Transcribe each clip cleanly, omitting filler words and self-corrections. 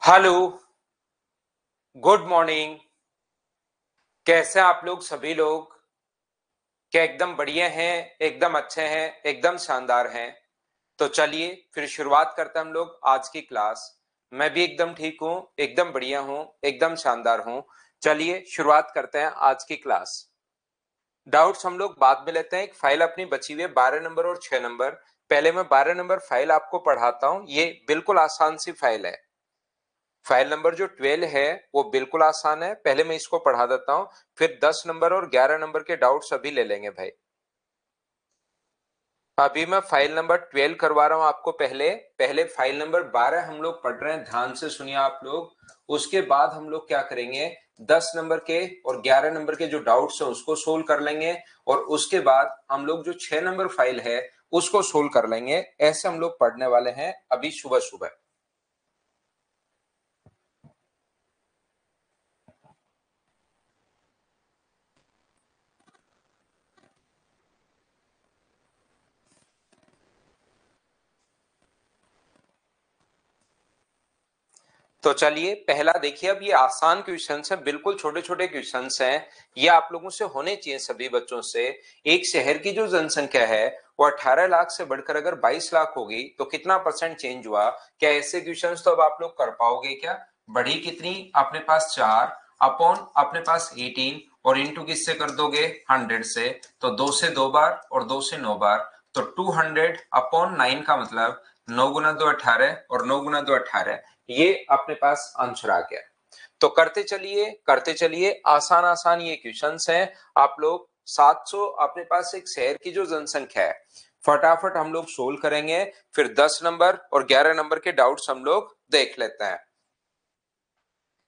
Hello. Good morning. कैसे हैं आप लोग सभी लोग? क्या एकदम बढ़िया हैं? एकदम अच्छे हैं? एकदम शानदार हैं? तो चलिए फिर शुरुआत करते हैं हम लोग आज की क्लास। मैं भी एकदम ठीक हूँ, एकदम बढ़िया हूँ, एकदम शानदार हूँ। चलिए शुरुआत करते हैं आज की क्लास। डाउट्स हम लोग बाद में लेते हैं। एक फाइल अपनी बची हुई है 12 नंबर और 6 नंबर। पहले मैं 12 नंबर फाइल आपको पढ़ाता हूँ। ये बिल्कुल आसान सी फाइल है। फाइल नंबर जो 12 है वो बिल्कुल आसान है। पहले मैं इसको पढ़ा देता हूं, फिर 10 नंबर और 11 नंबर के डाउट्स अभी ले लेंगे भाई। अभी मैं फाइल नंबर 12 करवा रहा हूं आपको। पहले पहले फाइल नंबर 12 हम लोग पढ़ रहे हैं, ध्यान से सुनिए आप लोग। उसके बाद हम लोग क्या करेंगे, 10 नंबर के और 11 नंबर के जो डाउट्स है उसको सोल्व कर लेंगे। और उसके बाद हम लोग जो 6 नंबर फाइल है उसको सोल्व कर लेंगे। ऐसे हम लोग पढ़ने वाले हैं अभी सुबह सुबह। तो चलिए पहला देखिए। अब ये आसान क्वेश्चंस है, बिल्कुल छोटे छोटे क्वेश्चंस हैं। ये आप लोगों से होने चाहिए सभी बच्चों से। एक शहर की जो जनसंख्या है वो 18 लाख से बढ़कर अगर 22 लाख होगी तो कितना परसेंट चेंज हुआ? क्या ऐसे क्वेश्चंस तो अब आप लोग कर पाओगे क्या? बढ़ी कितनी अपने पास? 4 अपॉन अपने पास 18 और इंटू किससे कर दोगे? 100 से। तो 2 से 2 बार और 2 से 9 बार। तो 200 अपॉन 9 का मतलब 9 गुना 2 18 और 9 गुना 2 18। ये अपने पास आंसर आ गया। तो करते चलिए आसान आसान ये क्वेश्चंस हैं। आप लोग 700 अपने पास एक शहर की जो जनसंख्या है, फटाफट हम लोग सोल्व करेंगे। फिर 10 नंबर और 11 नंबर के डाउट्स हम लोग देख लेते हैं।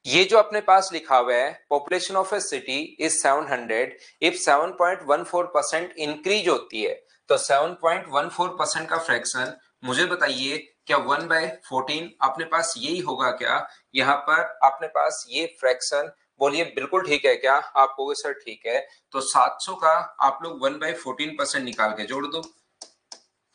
ये जो अपने पास लिखा हुआ है, population of A city is 700 if 7.14% increase होती है। तो 7.14% का फ्रैक्शन मुझे बताइए, क्या 1/14 अपने पास यही होगा क्या? यहाँ पर अपने पास ये फ्रैक्शन, बोलिए बिल्कुल ठीक है क्या? आप कहोगे सर ठीक है। तो 700 का आप लोग 1/14% निकाल के जोड़ दो।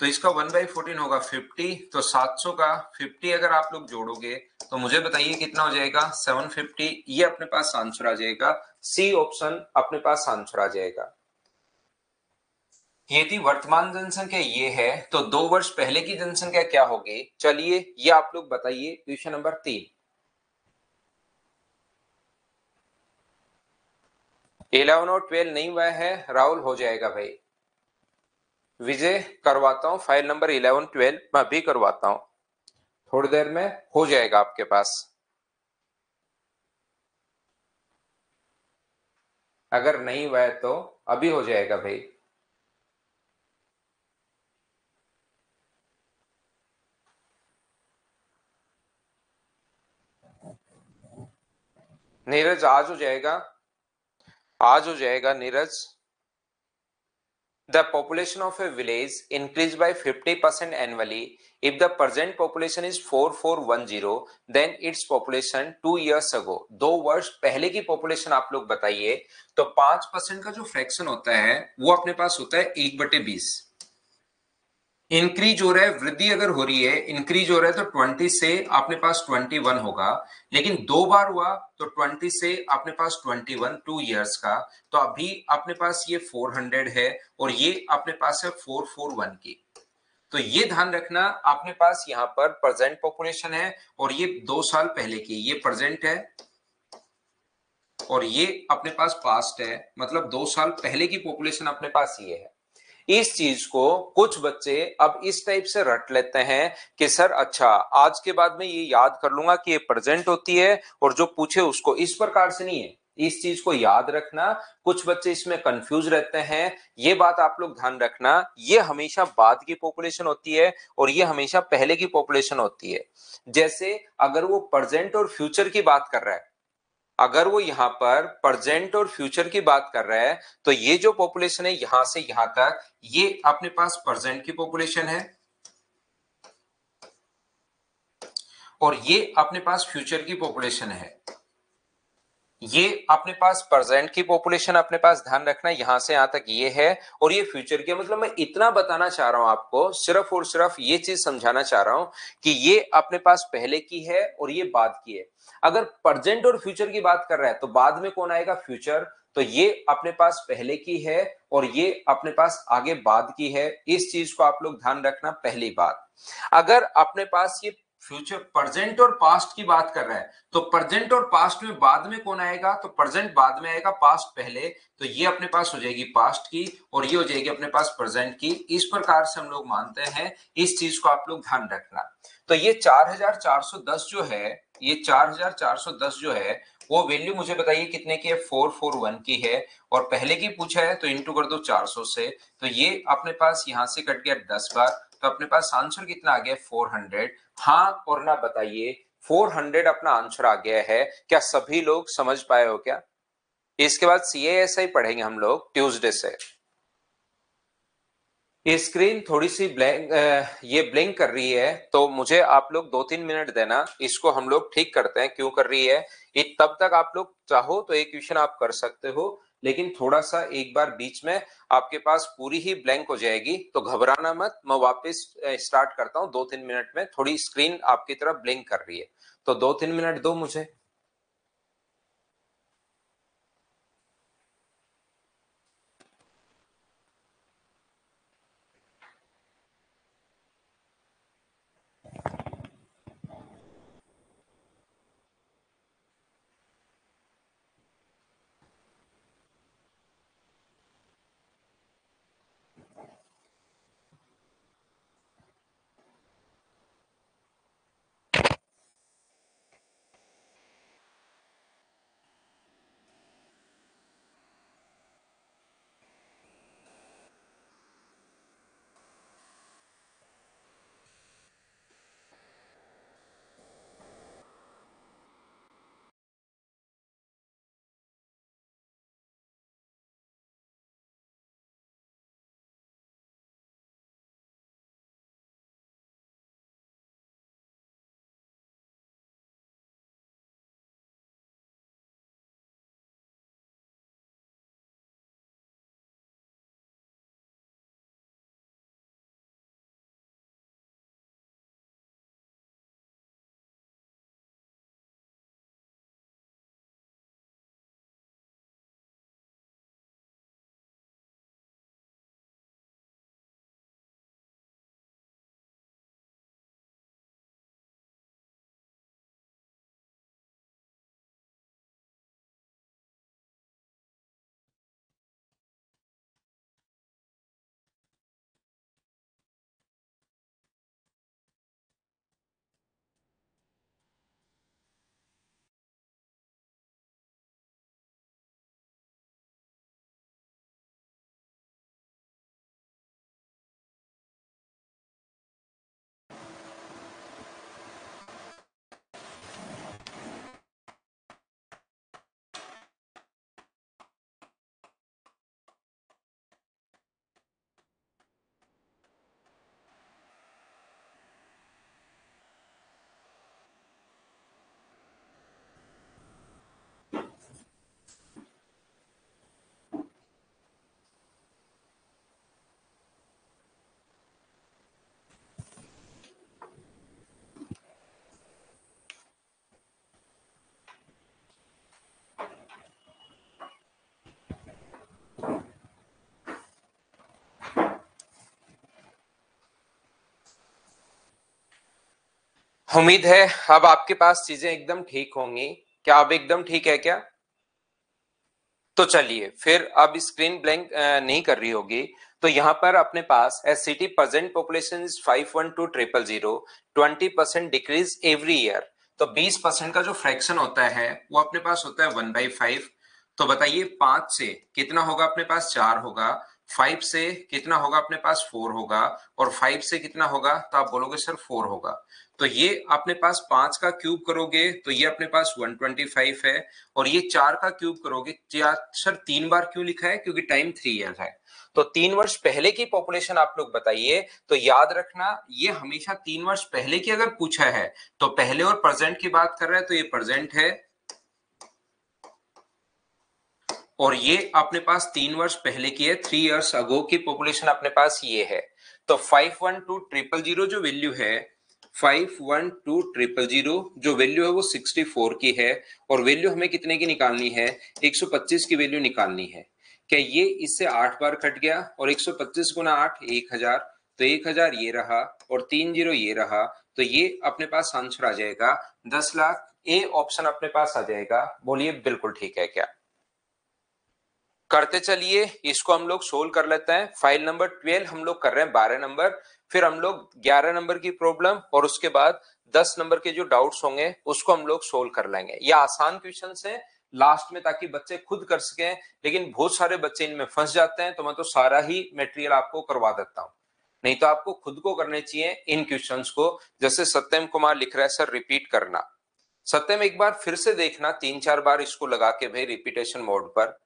तो इसका 1/14 होगा 50। तो 700 का 50 अगर आप लोग जोड़ोगे तो मुझे बताइए कितना हो जाएगा? 750। ये अपने पास आंसर आ जाएगा। सी ऑप्शन अपने पास आंसर आ जाएगा। यदि वर्तमान जनसंख्या ये है तो 2 वर्ष पहले की जनसंख्या क्या होगी? चलिए ये आप लोग बताइए। Question number 3। 11 और 12 नहीं हुआ है राहुल, हो जाएगा भाई। विजय करवाता हूं फाइल नंबर 11 12 मैं भी करवाता हूं। थोड़ी देर में हो जाएगा आपके पास। अगर नहीं हुआ है तो अभी हो जाएगा भाई। नीरज आज हो जाएगा, आज हो जाएगा Neeraj. The population of a village increased by 50% annually. If the present population is 4410, then its population 2 years ago. 2 वर्ष पहले की पॉपुलेशन आप लोग बताइए। तो 5% का जो फ्रैक्शन होता है वो अपने पास होता है 1/20। इंक्रीज हो रहा है, वृद्धि अगर हो रही है, इंक्रीज हो रहा है तो 20 से अपने पास 21 होगा। लेकिन 2 बार हुआ तो 20 से अपने पास 21, 2 इयर्स का। तो अभी अपने पास ये 400 है और ये अपने पास है 441 की। तो ये ध्यान रखना, अपने पास यहाँ पर प्रेजेंट पॉपुलेशन है और ये 2 साल पहले की, ये प्रेजेंट है और ये अपने पास पास्ट है। मतलब 2 साल पहले की पॉपुलेशन अपने पास ये है। इस चीज को कुछ बच्चे अब इस टाइप से रट लेते हैं कि सर अच्छा आज के बाद में ये याद कर लूंगा कि ये प्रेजेंट होती है और जो पूछे उसको, इस प्रकार से नहीं है। इस चीज को याद रखना। कुछ बच्चे इसमें कंफ्यूज रहते हैं। ये बात आप लोग ध्यान रखना, ये हमेशा बाद की पॉपुलेशन होती है और ये हमेशा पहले की पॉपुलेशन होती है। जैसे अगर वो प्रेजेंट और फ्यूचर की बात कर रहा है, अगर वो यहाँ पर प्रेजेंट और फ्यूचर की बात कर रहा है तो ये जो पॉपुलेशन है यहां से यहां तक, ये अपने पास प्रेजेंट की पॉपुलेशन है और ये अपने पास फ्यूचर की पॉपुलेशन है। ये अपने पास प्रेजेंट की पॉपुलेशन अपने पास ध्यान रखना, यहां से यहां तक ये है, और ये फ्यूचर की, मतलब मैं इतना बताना चाह रहा हूं आपको, सिर्फ और सिर्फ ये चीज समझाना चाह रहा हूं कि ये अपने पास पहले की है और ये बाद की है। अगर प्रेजेंट और फ्यूचर की बात कर रहा है तो बाद में कौन आएगा? फ्यूचर। तो ये अपने पास पहले की है और ये अपने पास आगे बाद की है, इस चीज को आप लोग ध्यान रखना, पहली बात। अगर अपने पास ये फ्यूचर, प्रेजेंट और पास्ट की बात कर रहा है तो प्रेजेंट और पास्ट में बाद में कौन आएगा? तो प्रेजेंट बाद में आएगा, पास्ट पहले। तो ये अपने पास हो जाएगी पास्ट की और ये हो जाएगी अपने पास प्रेजेंट की। इस प्रकार से हम लोग मानते हैं, इस चीज को आप लोग ध्यान रखना। तो ये 4410 जो है, ये 4410 जो है वो वैल्यू मुझे बताइए कितने की है? 441 की है, और पहले की पूछा है तो इंटू कर दो 400 से। तो ये अपने पास यहां से कट गया 10 बार, तो अपने पास आंसर कितना आ गया? 400। हाँ और ना बताइए, 400 अपना आंसर आ गया है। क्या सभी लोग समझ पाए हो क्या? इसके बाद CASI पढ़ेंगे हम लोग ट्यूसडे से। ये स्क्रीन थोड़ी सी ब्लैंक, ये ब्लिंक कर रही है, तो मुझे आप लोग 2-3 मिनट देना, इसको हम लोग ठीक करते हैं क्यों कर रही है। ये तब तक आप लोग चाहो तो एक क्वेश्चन आप कर सकते हो, लेकिन थोड़ा सा एक बार बीच में आपके पास पूरी ही ब्लैंक हो जाएगी, तो घबराना मत, मैं वापस स्टार्ट करता हूँ 2-3 मिनट में। थोड़ी स्क्रीन आपकी तरफ ब्लिंक कर रही है, तो 2-3 मिनट दो मुझे। उम्मीद है अब आपके पास चीजें एकदम ठीक होंगी। क्या अब एकदम ठीक है क्या? तो चलिए फिर, अब स्क्रीन ब्लैंक नहीं कर रही होगी। तो यहाँ पर अपने पास SCT present population is 512,000, 20% decrease every year. तो 20% का जो फ्रैक्शन होता है वो अपने पास होता है 1/5। तो बताइए 5 से कितना होगा अपने पास? 4 होगा। 5 से कितना होगा अपने पास? 4 होगा। और 5 से कितना होगा? तो आप बोलोगे सर 4 होगा। तो ये अपने पास 5 का क्यूब करोगे तो ये अपने पास 125 है, और ये 4 का क्यूब करोगे। सर 3 बार क्यों लिखा है? क्योंकि टाइम 3 ईयर है। तो 3 वर्ष पहले की पॉपुलेशन आप लोग बताइए। तो याद रखना, ये हमेशा 3 वर्ष पहले की अगर पूछा है तो पहले और प्रेजेंट की बात कर रहा है तो ये प्रेजेंट है, और ये अपने पास 3 वर्ष पहले की है, 3 years अगो की पॉपुलेशन अपने पास ये है। तो 512000 जो वैल्यू है, 512000 जो वैल्यू है वो 64 की है, और वैल्यू हमें कितने की निकालनी है, 125 की वैल्यू निकालनी है। क्या ये इससे 8 बार कट गया, और 125 गुना 8 1000, तो 1000 ये रहा और 30 ये रहा, तो ये अपने पास आंसर आ जाएगा 10 लाख। ए ऑप्शन अपने पास आ जाएगा। बोलिए बिल्कुल ठीक है क्या? करते चलिए, इसको हम लोग सोल्व कर लेते हैं। फाइल नंबर 12 हम लोग कर रहे हैं 12 नंबर, फिर हम लोग 11 नंबर की प्रॉब्लम, और उसके बाद 10 नंबर के जो डाउट्स होंगे उसको हम लोग सोल्व कर लेंगे। ये आसान क्वेश्चन है लास्ट में, ताकि बच्चे खुद कर सकें, लेकिन बहुत सारे बच्चे इनमें फंस जाते हैं, तो मैं तो सारा ही मटेरियल आपको करवा देता हूं। नहीं तो आपको खुद को करने चाहिए इन क्वेश्चंस को। जैसे सत्यम कुमार लिख रहा है, सर रिपीट करना। सत्यम एक बार फिर से देखना, 3-4 बार इसको लगा के भाई रिपीटेशन मोड पर।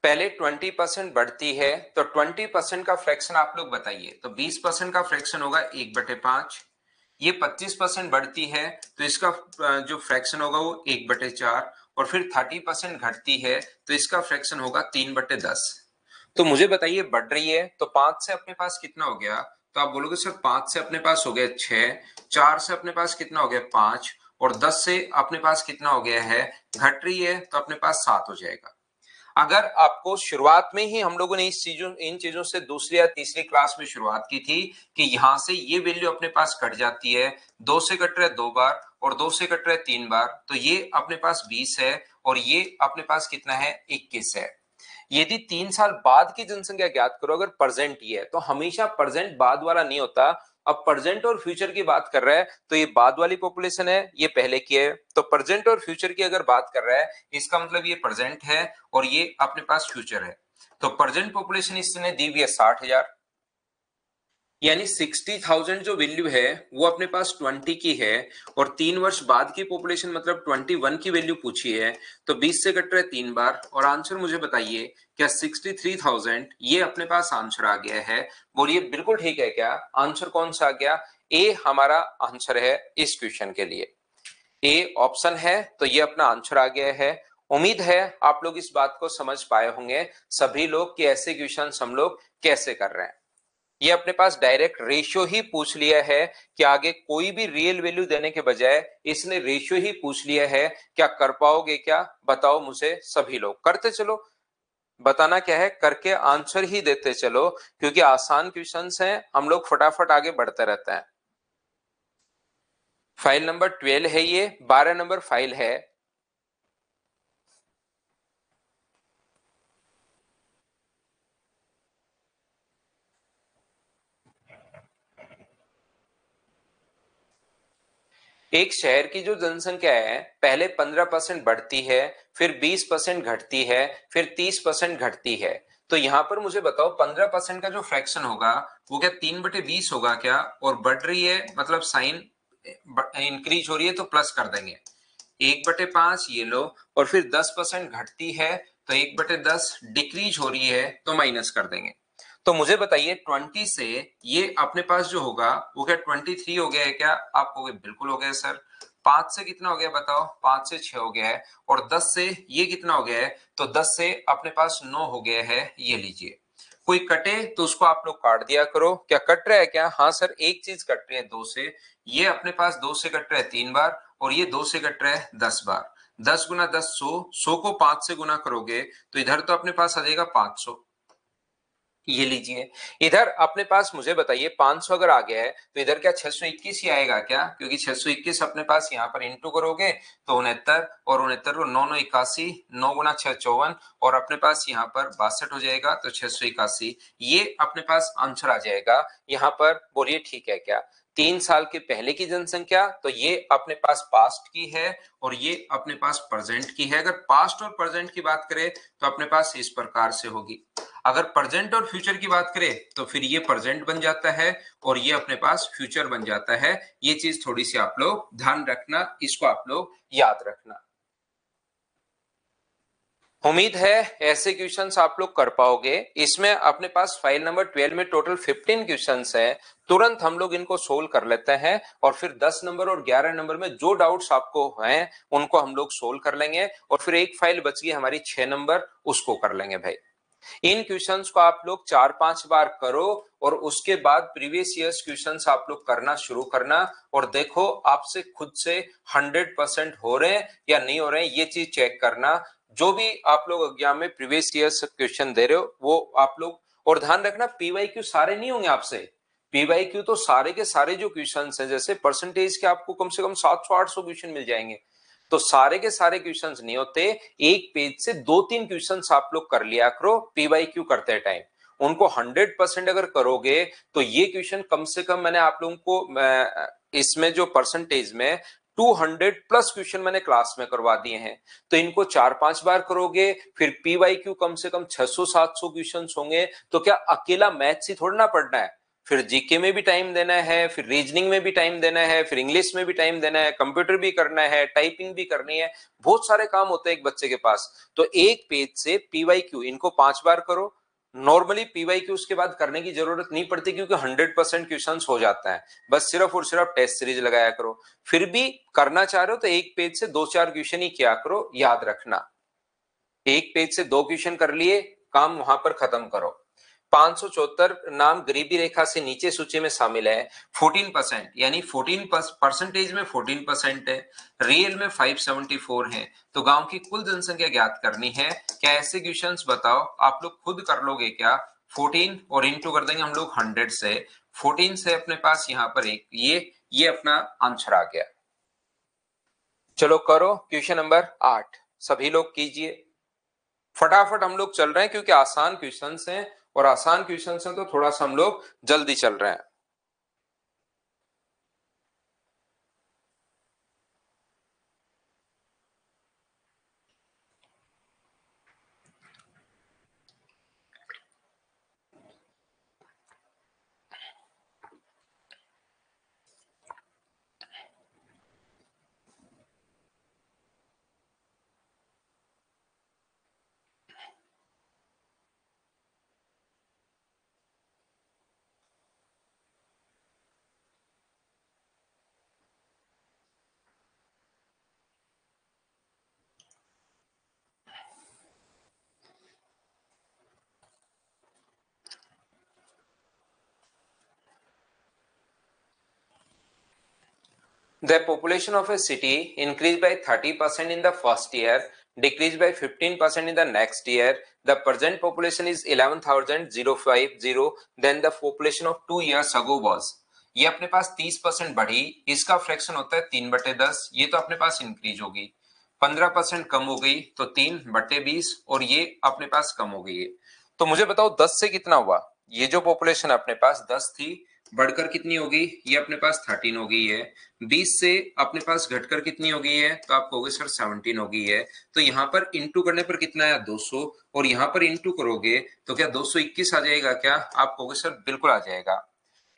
पहले 20% बढ़ती है, तो 20% का फ्रैक्शन आप लोग बताइए। तो 20% का फ्रैक्शन होगा 1/5। ये 25% बढ़ती है, तो इसका जो फ्रैक्शन होगा वो 1/4। और फिर 30% घटती है, तो इसका फ्रैक्शन होगा 3/10। तो मुझे बताइए, बढ़ रही है तो 5 से अपने पास कितना हो गया? तो आप बोलोगे सर 5 से अपने पास हो गया 6, 4 से अपने पास कितना हो गया 5, और 10 से अपने पास कितना हो गया है, घट रही है, तो अपने पास 7 हो जाएगा। अगर आपको शुरुआत में ही हम लोगों ने इन चीजों से दूसरी या तीसरी क्लास में शुरुआत की थी कि यहां से ये वैल्यू अपने पास कट जाती है, 2 से कट रहा है 2 बार, और 2 से कट रहा है 3 बार, तो ये अपने पास 20 है, और ये अपने पास कितना है, 21 है। यदि 3 साल बाद की जनसंख्या ज्ञात करो, अगर प्रेजेंट ही है, तो हमेशा प्रेजेंट बाद वाला नहीं होता। अब प्रेजेंट और फ्यूचर की बात कर रहा है, तो ये बाद वाली पॉपुलेशन है, ये पहले की है। तो प्रेजेंट और फ्यूचर की अगर बात कर रहा है, इसका मतलब ये प्रेजेंट है और ये अपने पास फ्यूचर है। तो प्रेजेंट पॉपुलेशन इसने दी हुई है 60,000, यानी 60,000 जो वैल्यू है वो अपने पास 20 की है, और 3 वर्ष बाद की पॉपुलेशन मतलब 21 की वैल्यू पूछी है। तो 20 से कट रहे 3 बार, और आंसर मुझे बताइए, क्या 63,000 ये अपने पास आंसर आ गया है? बोलिए बिल्कुल ठीक है क्या? आंसर कौन सा आ गया? ए हमारा आंसर है इस क्वेश्चन के लिए। ए ऑप्शन है, तो ये अपना आंसर आ गया है। उम्मीद है आप लोग इस बात को समझ पाए होंगे सभी लोग कि ऐसे क्वेश्चन हम लोग कैसे कर रहे हैं। ये अपने पास डायरेक्ट रेशियो ही पूछ लिया है कि आगे कोई भी रियल वैल्यू देने के बजाय इसने रेशियो ही पूछ लिया है। क्या कर पाओगे क्या? बताओ मुझे सभी लोग, करते चलो। बताना क्या है, करके आंसर ही देते चलो, क्योंकि आसान क्वेश्चंस हैं, हम लोग फटाफट आगे बढ़ते रहते हैं। फाइल नंबर 12 है, ये 12 नंबर फाइल है। एक शहर की जो जनसंख्या है, पहले 15% बढ़ती है, फिर 20% घटती है, फिर 30% घटती है। तो यहां पर मुझे बताओ 15% का जो फ्रैक्शन होगा वो क्या 3/20 होगा क्या? और बढ़ रही है मतलब साइन इंक्रीज हो रही है, तो प्लस कर देंगे 1/5 ये लो, और फिर 10% घटती है, तो 1/10 डिक्रीज हो रही है, तो माइनस कर देंगे। तो मुझे बताइए 20 से ये अपने पास जो होगा वो क्या 23 हो गया है क्या? आप कहोगे बिल्कुल हो गया सर। 5 से कितना हो गया बताओ? 5 से 6 हो गया है, और 10 से ये कितना हो गया है? तो 10 से अपने पास 9 हो गया है, ये लीजिए। कोई कटे तो उसको आप लोग काट दिया करो। क्या कट रहा है क्या? हाँ सर, एक चीज कट रही है 2 से, ये अपने पास 2 से कट रहा है 3 बार, और ये 2 से कट रहा है 10 बार। 10 गुना 10 100, 100 को 5 से गुना करोगे तो इधर तो अपने पास आ जाएगा 500, ये लीजिए। इधर अपने पास मुझे बताइए 500 अगर आ गया है, तो इधर क्या 621 ही आएगा क्या? क्योंकि 621 अपने पास यहाँ पर इंटू करोगे तो 69, और 69 को 9 9 81, 9 गुना 6 54, और अपने पास यहाँ पर 62 हो जाएगा, तो 681 ये अपने पास आंसर आ जाएगा यहाँ पर। बोलिए ठीक है क्या? 3 साल के पहले की जनसंख्या, तो ये अपने पास पास्ट की है, और ये अपने पास प्रेजेंट की है। अगर पास्ट और प्रेजेंट की बात करें तो अपने पास इस प्रकार से होगी। अगर प्रेजेंट और फ्यूचर की बात करें तो फिर ये प्रेजेंट बन जाता है, और ये अपने पास फ्यूचर बन जाता है। ये चीज थोड़ी सी आप लोग ध्यान रखना, इसको आप लोग याद रखना। उम्मीद है ऐसे क्वेश्चंस आप लोग कर पाओगे। इसमें अपने पास फाइल नंबर 12 में टोटल 15 क्वेश्चंस है। तुरंत हम लोग इनको सोल्व कर लेते हैं और फिर 10 नंबर और 11 नंबर में जो डाउट्स आपको हैं उनको हम लोग सोल्व कर लेंगे और फिर एक फाइल बच गई हमारी 6 नंबर, उसको कर लेंगे भाई। इन क्वेश्चंस को आप लोग 4-5 बार करो और उसके बाद प्रीवियस ईयर्स क्वेश्चंस आप लोग करना शुरू करना और देखो आपसे खुद से 100% हो रहे हैं या नहीं हो रहे हैं, ये चीज चेक करना। जो भी आप लोग एग्जाम में प्रीवियस ईयर्स क्वेश्चन दे रहे हो वो आप लोग, और ध्यान रखना पीवाईक्यू सारे नहीं होंगे आपसे। पीवाईक्यू तो सारे के सारे जो क्वेश्चन हैं, जैसे परसेंटेज के आपको कम से कम 700-800 क्वेश्चन मिल जाएंगे, तो सारे के सारे क्वेश्चंस नहीं होते। एक पेज से 2-3 क्वेश्चंस आप लोग कर लिया करो पीवाईक्यू करते टाइम। उनको 100% अगर करोगे तो ये क्वेश्चन कम से कम मैंने आप लोगों को इसमें जो परसेंटेज में 200 प्लस क्वेश्चन मैंने क्लास में करवा दिए हैं। तो इनको 4-5 बार करोगे, फिर पीवाईक्यू कम से कम 600-700 क्वेश्चन होंगे। तो क्या अकेला मैथ्स ही थोड़ा ना पढ़ना है, फिर जीके में भी टाइम देना है, फिर रीजनिंग में भी टाइम देना है, फिर इंग्लिश में भी टाइम देना है, कंप्यूटर भी करना है, टाइपिंग भी करनी है, बहुत सारे काम होते हैं एक बच्चे के पास। तो एक पेज से पीवाईक्यू इनको 5 बार करो। नॉर्मली पीवाईक्यू उसके बाद करने की जरूरत नहीं पड़ती क्योंकि 100% क्वेश्चन हो जाता है, बस सिर्फ और सिर्फ टेस्ट सीरीज लगाया करो। फिर भी करना चाह रहे हो तो एक पेज से 2-4 क्वेश्चन ही किया करो, याद रखना। एक पेज से 2 क्वेश्चन कर लिए, काम वहां पर खत्म करो। 574 नाम गरीबी रेखा से नीचे सूची में शामिल है। 14% यानी 14% में 14% है, रियल में 574 है। तो गांव की कुल जनसंख्या ज्ञात करनी है। क्या ऐसे क्वेश्चंस बताओ, आप लोग खुद कर लोगे क्या? 14 और इंटू कर देंगे हम लोग 100 से। 14 से अपने पास यहाँ पर एक ये अपना आंसर आ गया। चलो करो क्वेश्चन नंबर 8, सभी लोग कीजिए फटाफट। हम लोग चल रहे हैं क्योंकि आसान क्वेश्चंस हैं और आसान क्वेश्चंस हैं तो थोड़ा सा हम लोग जल्दी चल रहे हैं। The population of a city increased by 30% in the first year, decreased by 15% in the next year. The present population is 11,050. Then the population of 2 years ago was. ये अपने पास 30% बढ़ी, इसका फ्रैक्शन होता है 3/10। ये तो अपने पास इंक्रीज होगी। 15% कम हो गई तो 3/20 और ये अपने पास कम हो गई है। तो मुझे बताओ 10 से कितना हुआ? ये जो पॉपुलेशन अपने पास 10 थी, बढ़कर कितनी हो गई? ये अपने पास 13 हो गई है। 20 से अपने पास घटकर कितनी हो गई है? तो आप कहोगे सर 17 हो गई है। तो यहाँ पर इंटू करने पर कितना आया? 200। और यहाँ पर इंटू करोगे तो क्या 221 आ जाएगा क्या? आप कहोगे सर बिल्कुल आ जाएगा।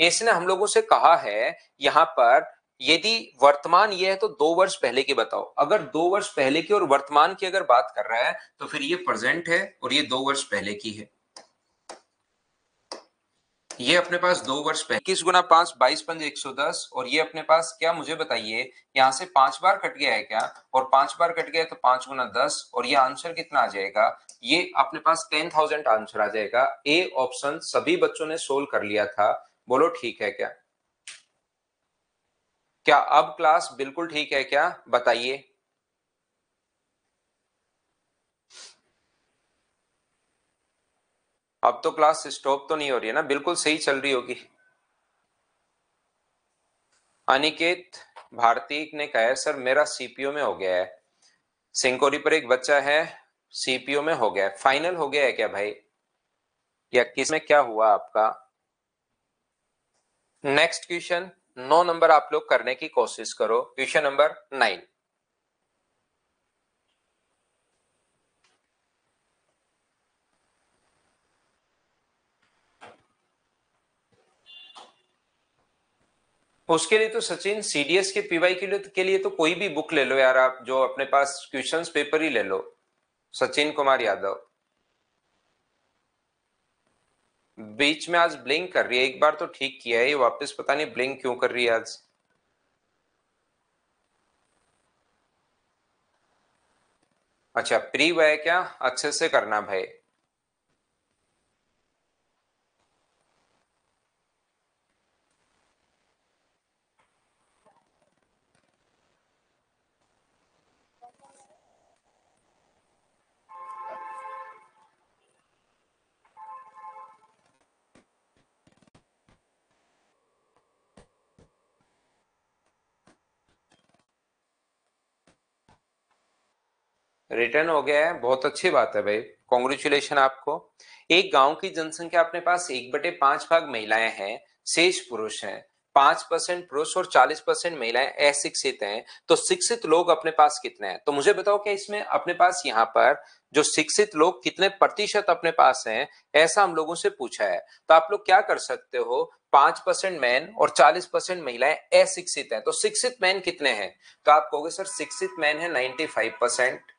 इसने हम लोगों से कहा है यहाँ पर यदि वर्तमान ये है तो 2 वर्ष पहले की बताओ। अगर 2 वर्ष पहले की और वर्तमान की अगर बात कर रहा है तो फिर ये प्रेजेंट है और ये 2 वर्ष पहले की है। ये अपने पास 2 वर्ष पहले 21 गुना 5 22 110 और ये अपने पास क्या, मुझे बताइए, यहाँ से 5 बार कट गया है क्या? और 5 बार कट गया है तो 5 गुना 10 और ये आंसर कितना आ जाएगा? ये अपने पास 10,000 आंसर आ जाएगा। ए ऑप्शन सभी बच्चों ने सोल्व कर लिया था। बोलो ठीक है क्या? क्या अब क्लास बिल्कुल ठीक है क्या? बताइए। अब तो क्लास स्टॉप तो नहीं हो रही है ना? बिल्कुल सही चल रही होगी। अनिकेत भारती ने कहा है सर मेरा सीपीओ में हो गया है। सिंकोरी पर एक बच्चा है, सीपीओ में हो गया है। फाइनल हो गया है क्या भाई, या किस में क्या हुआ आपका? नेक्स्ट क्वेश्चन 9 नंबर आप लोग करने की कोशिश करो। Question number 9। उसके लिए तो सचिन सीडीएस के पीवाई के लिए तो कोई भी बुक ले लो यार, आप जो अपने पास क्वेश्चंस पेपर ही ले लो। सचिन कुमार यादव। बीच में आज ब्लिंक कर रही है, एक बार तो ठीक किया है, ये वापस पता नहीं ब्लिंक क्यों कर रही है आज। अच्छा प्री है क्या, अच्छे से करना भाई। रिटर्न हो गया है, बहुत अच्छी बात है भाई, कॉन्ग्रेचुलेशन आपको। एक गांव की जनसंख्या अपने पास 1/5 भाग महिलाएं हैं, शेष पुरुष हैं। 5% पुरुष और 40% महिलाएं अशिक्षित हैं, तो शिक्षित लोग अपने पास कितने हैं? तो मुझे बताओ कि इसमें अपने पास यहाँ पर जो शिक्षित लोग कितने प्रतिशत अपने पास हैं, ऐसा हम लोगों से पूछा है। तो आप लोग क्या कर सकते हो, 5% मैन और 40% महिलाएं अशिक्षित हैं, तो शिक्षित मैन कितने हैं? तो आप कहोगे सर शिक्षित मैन है 95%।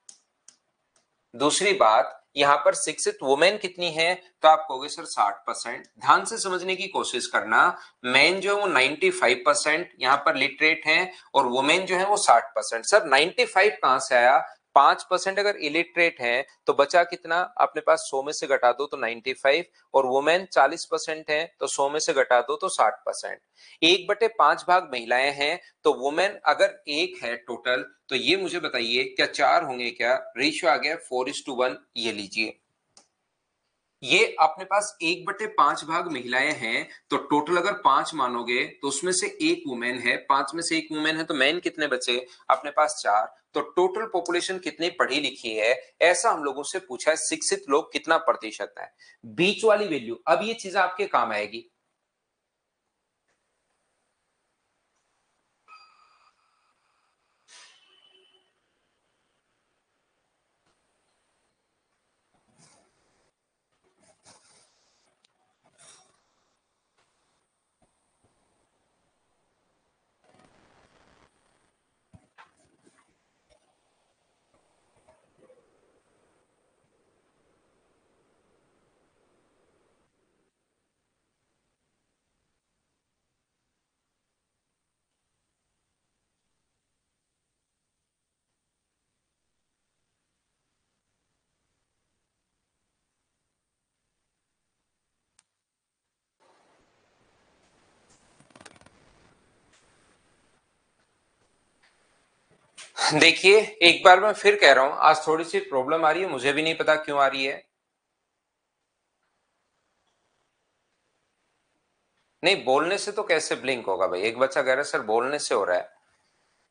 दूसरी बात, यहां पर शिक्षित वुमेन कितनी है? तो आप कहोगे सर 60%। ध्यान से समझने की कोशिश करना, मेन जो है वो 95% यहाँ पर लिटरेट हैं और वुमेन जो है वो 60%। सर 95 कहां से आया? 5% अगर इलिटरेट है तो बचा कितना अपने पास? 100 में से घटा दो तो 95, और वुमेन 40% है तो 100 में से घटा दो तो 60%। 1/5 भाग महिलाएं हैं, तो वुमेन अगर एक है टोटल, तो ये मुझे बताइए क्या 4 होंगे क्या? रेशियो आ गया 4:1। ये लीजिए, ये अपने पास 1/5 भाग महिलाएं हैं, तो टोटल अगर 5 मानोगे तो उसमें से एक वुमेन है, 5 में से एक वुमेन है, तो मैन कितने बचे अपने पास? 4। तो टोटल पॉपुलेशन कितनी पढ़ी लिखी है, ऐसा हम लोगों से पूछा है। शिक्षित लोग कितना प्रतिशत है? बीच वाली वैल्यू, अब ये चीज आपके काम आएगी। देखिए एक बार मैं फिर कह रहा हूं, आज थोड़ी सी प्रॉब्लम आ रही है, मुझे भी नहीं पता क्यों आ रही है। नहीं, बोलने से तो कैसे ब्लिंक होगा भाई? एक बच्चा कह रहा है सर बोलने से हो रहा है।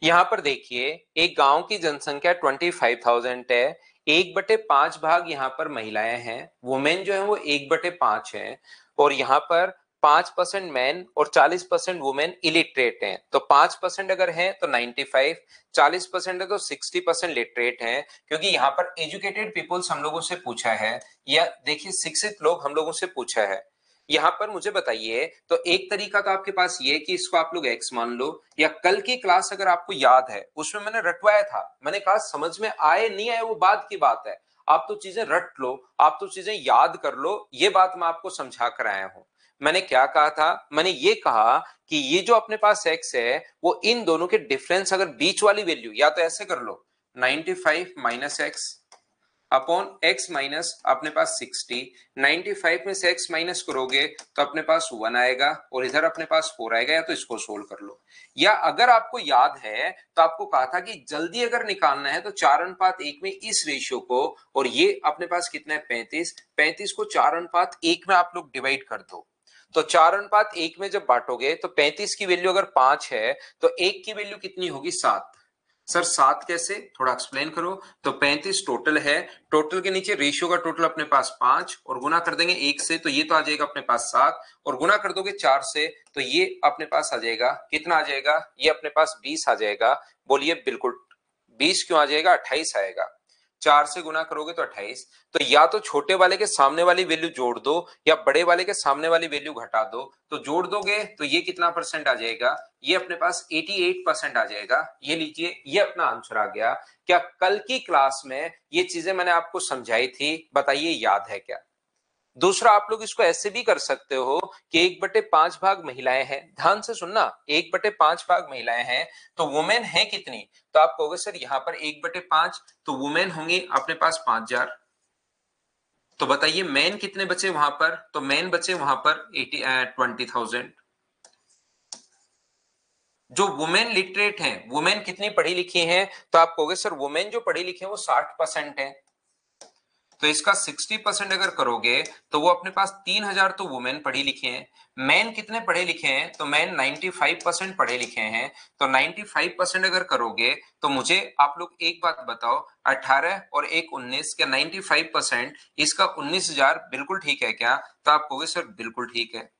यहां पर देखिए, एक गांव की जनसंख्या 25,000 है, 1/5 भाग यहाँ पर महिलाएं हैं, वुमेन जो है वो 1/5 है, और यहाँ पर 5% मैन और 40% वुमेन इलिटरेट हैं। तो 5% अगर है तो 95, 40% है तो 60% लिटरेट हैं, क्योंकि यहाँ पर एजुकेटेड पीपल्स हम लोगों से पूछा है, या देखिए शिक्षित लोग हम लोगों से पूछा है। यहाँ पर मुझे बताइए, तो एक तरीका तो आपके पास ये कि इसको आप लोग एक्स मान लो, या कल की क्लास अगर आपको याद है उसमें मैंने रटवाया था, मैंने कहा समझ में आए नहीं आए वो बात की बात है, आप तो चीजें रट लो, आप तो चीजें याद कर लो, ये बात मैं आपको समझा कर आया हूं। मैंने क्या कहा था? मैंने ये कहा कि ये जो अपने पास एक्स है, वो इन दोनों के डिफरेंस अगर बीच वाली वैल्यू, या तो ऐसे कर लो 95 minus x upon x minus अपने पास 60, 95 में से x माइनस करोगे तो अपने पास 1 आएगा, और इधर अपने पास 4 आएगा, या तो इसको सोल्व कर लो। या अगर आपको याद है तो आपको कहा था कि जल्दी अगर निकालना है तो 4:1 में इस रेशियो को, और ये अपने पास कितना है 35, 35 को 4:1 में आप लोग डिवाइड कर दो। तो 4:1 में जब बांटोगे तो 35 की वैल्यू अगर 5 है तो 1 की वैल्यू कितनी होगी? 7। सर 7 कैसे, थोड़ा एक्सप्लेन करो। तो 35 टोटल है, टोटल के नीचे रेशियो का टोटल अपने पास 5, और गुना कर देंगे 1 से तो ये तो आ जाएगा अपने पास 7, और गुना कर दोगे 4 से तो ये अपने पास आ जाएगा, कितना आ जाएगा? ये अपने पास 20 आ जाएगा। बोलिए बिल्कुल 20 क्यों आ जाएगा? 28 आएगा। 4 से गुना करोगे तो 28। तो या तो छोटे वाले के सामने वाली वैल्यू जोड़ दो या बड़े वाले के सामने वाली वैल्यू घटा दो। तो जोड़ दोगे तो ये कितना परसेंट आ जाएगा, ये अपने पास 88% आ जाएगा। ये लीजिए, ये अपना आंसर आ गया। क्या कल की क्लास में ये चीजें मैंने आपको समझाई थी, बताइए याद है क्या? दूसरा, आप लोग इसको ऐसे भी कर सकते हो कि 1/5 भाग महिलाएं हैं। ध्यान से सुनना, 1/5 भाग महिलाएं हैं तो वुमेन है कितनी? तो आप कहोगे सर यहाँ पर 1/5 तो वुमेन होंगी अपने पास 5000। तो बताइए मैन कितने बचे वहां पर? तो मैन बचे वहां पर 20,000। जो वुमेन लिटरेट हैं, वुमेन कितनी पढ़ी लिखी हैं? तो आप कहोगे सर वुमेन जो पढ़ी लिखी है वो 60% है। तो इसका 60% अगर करोगे तो वो अपने पास 3000 तो वुमेन पढ़ी लिखे हैं। मैन कितने पढ़े लिखे हैं? तो मैन 95% पढ़े लिखे हैं। तो 95% अगर करोगे तो मुझे आप लोग एक बात बताओ, 18 और 1 19, क्या 95% इसका 19,000 बिल्कुल ठीक है क्या? तो आप कहोगे सर बिल्कुल ठीक है।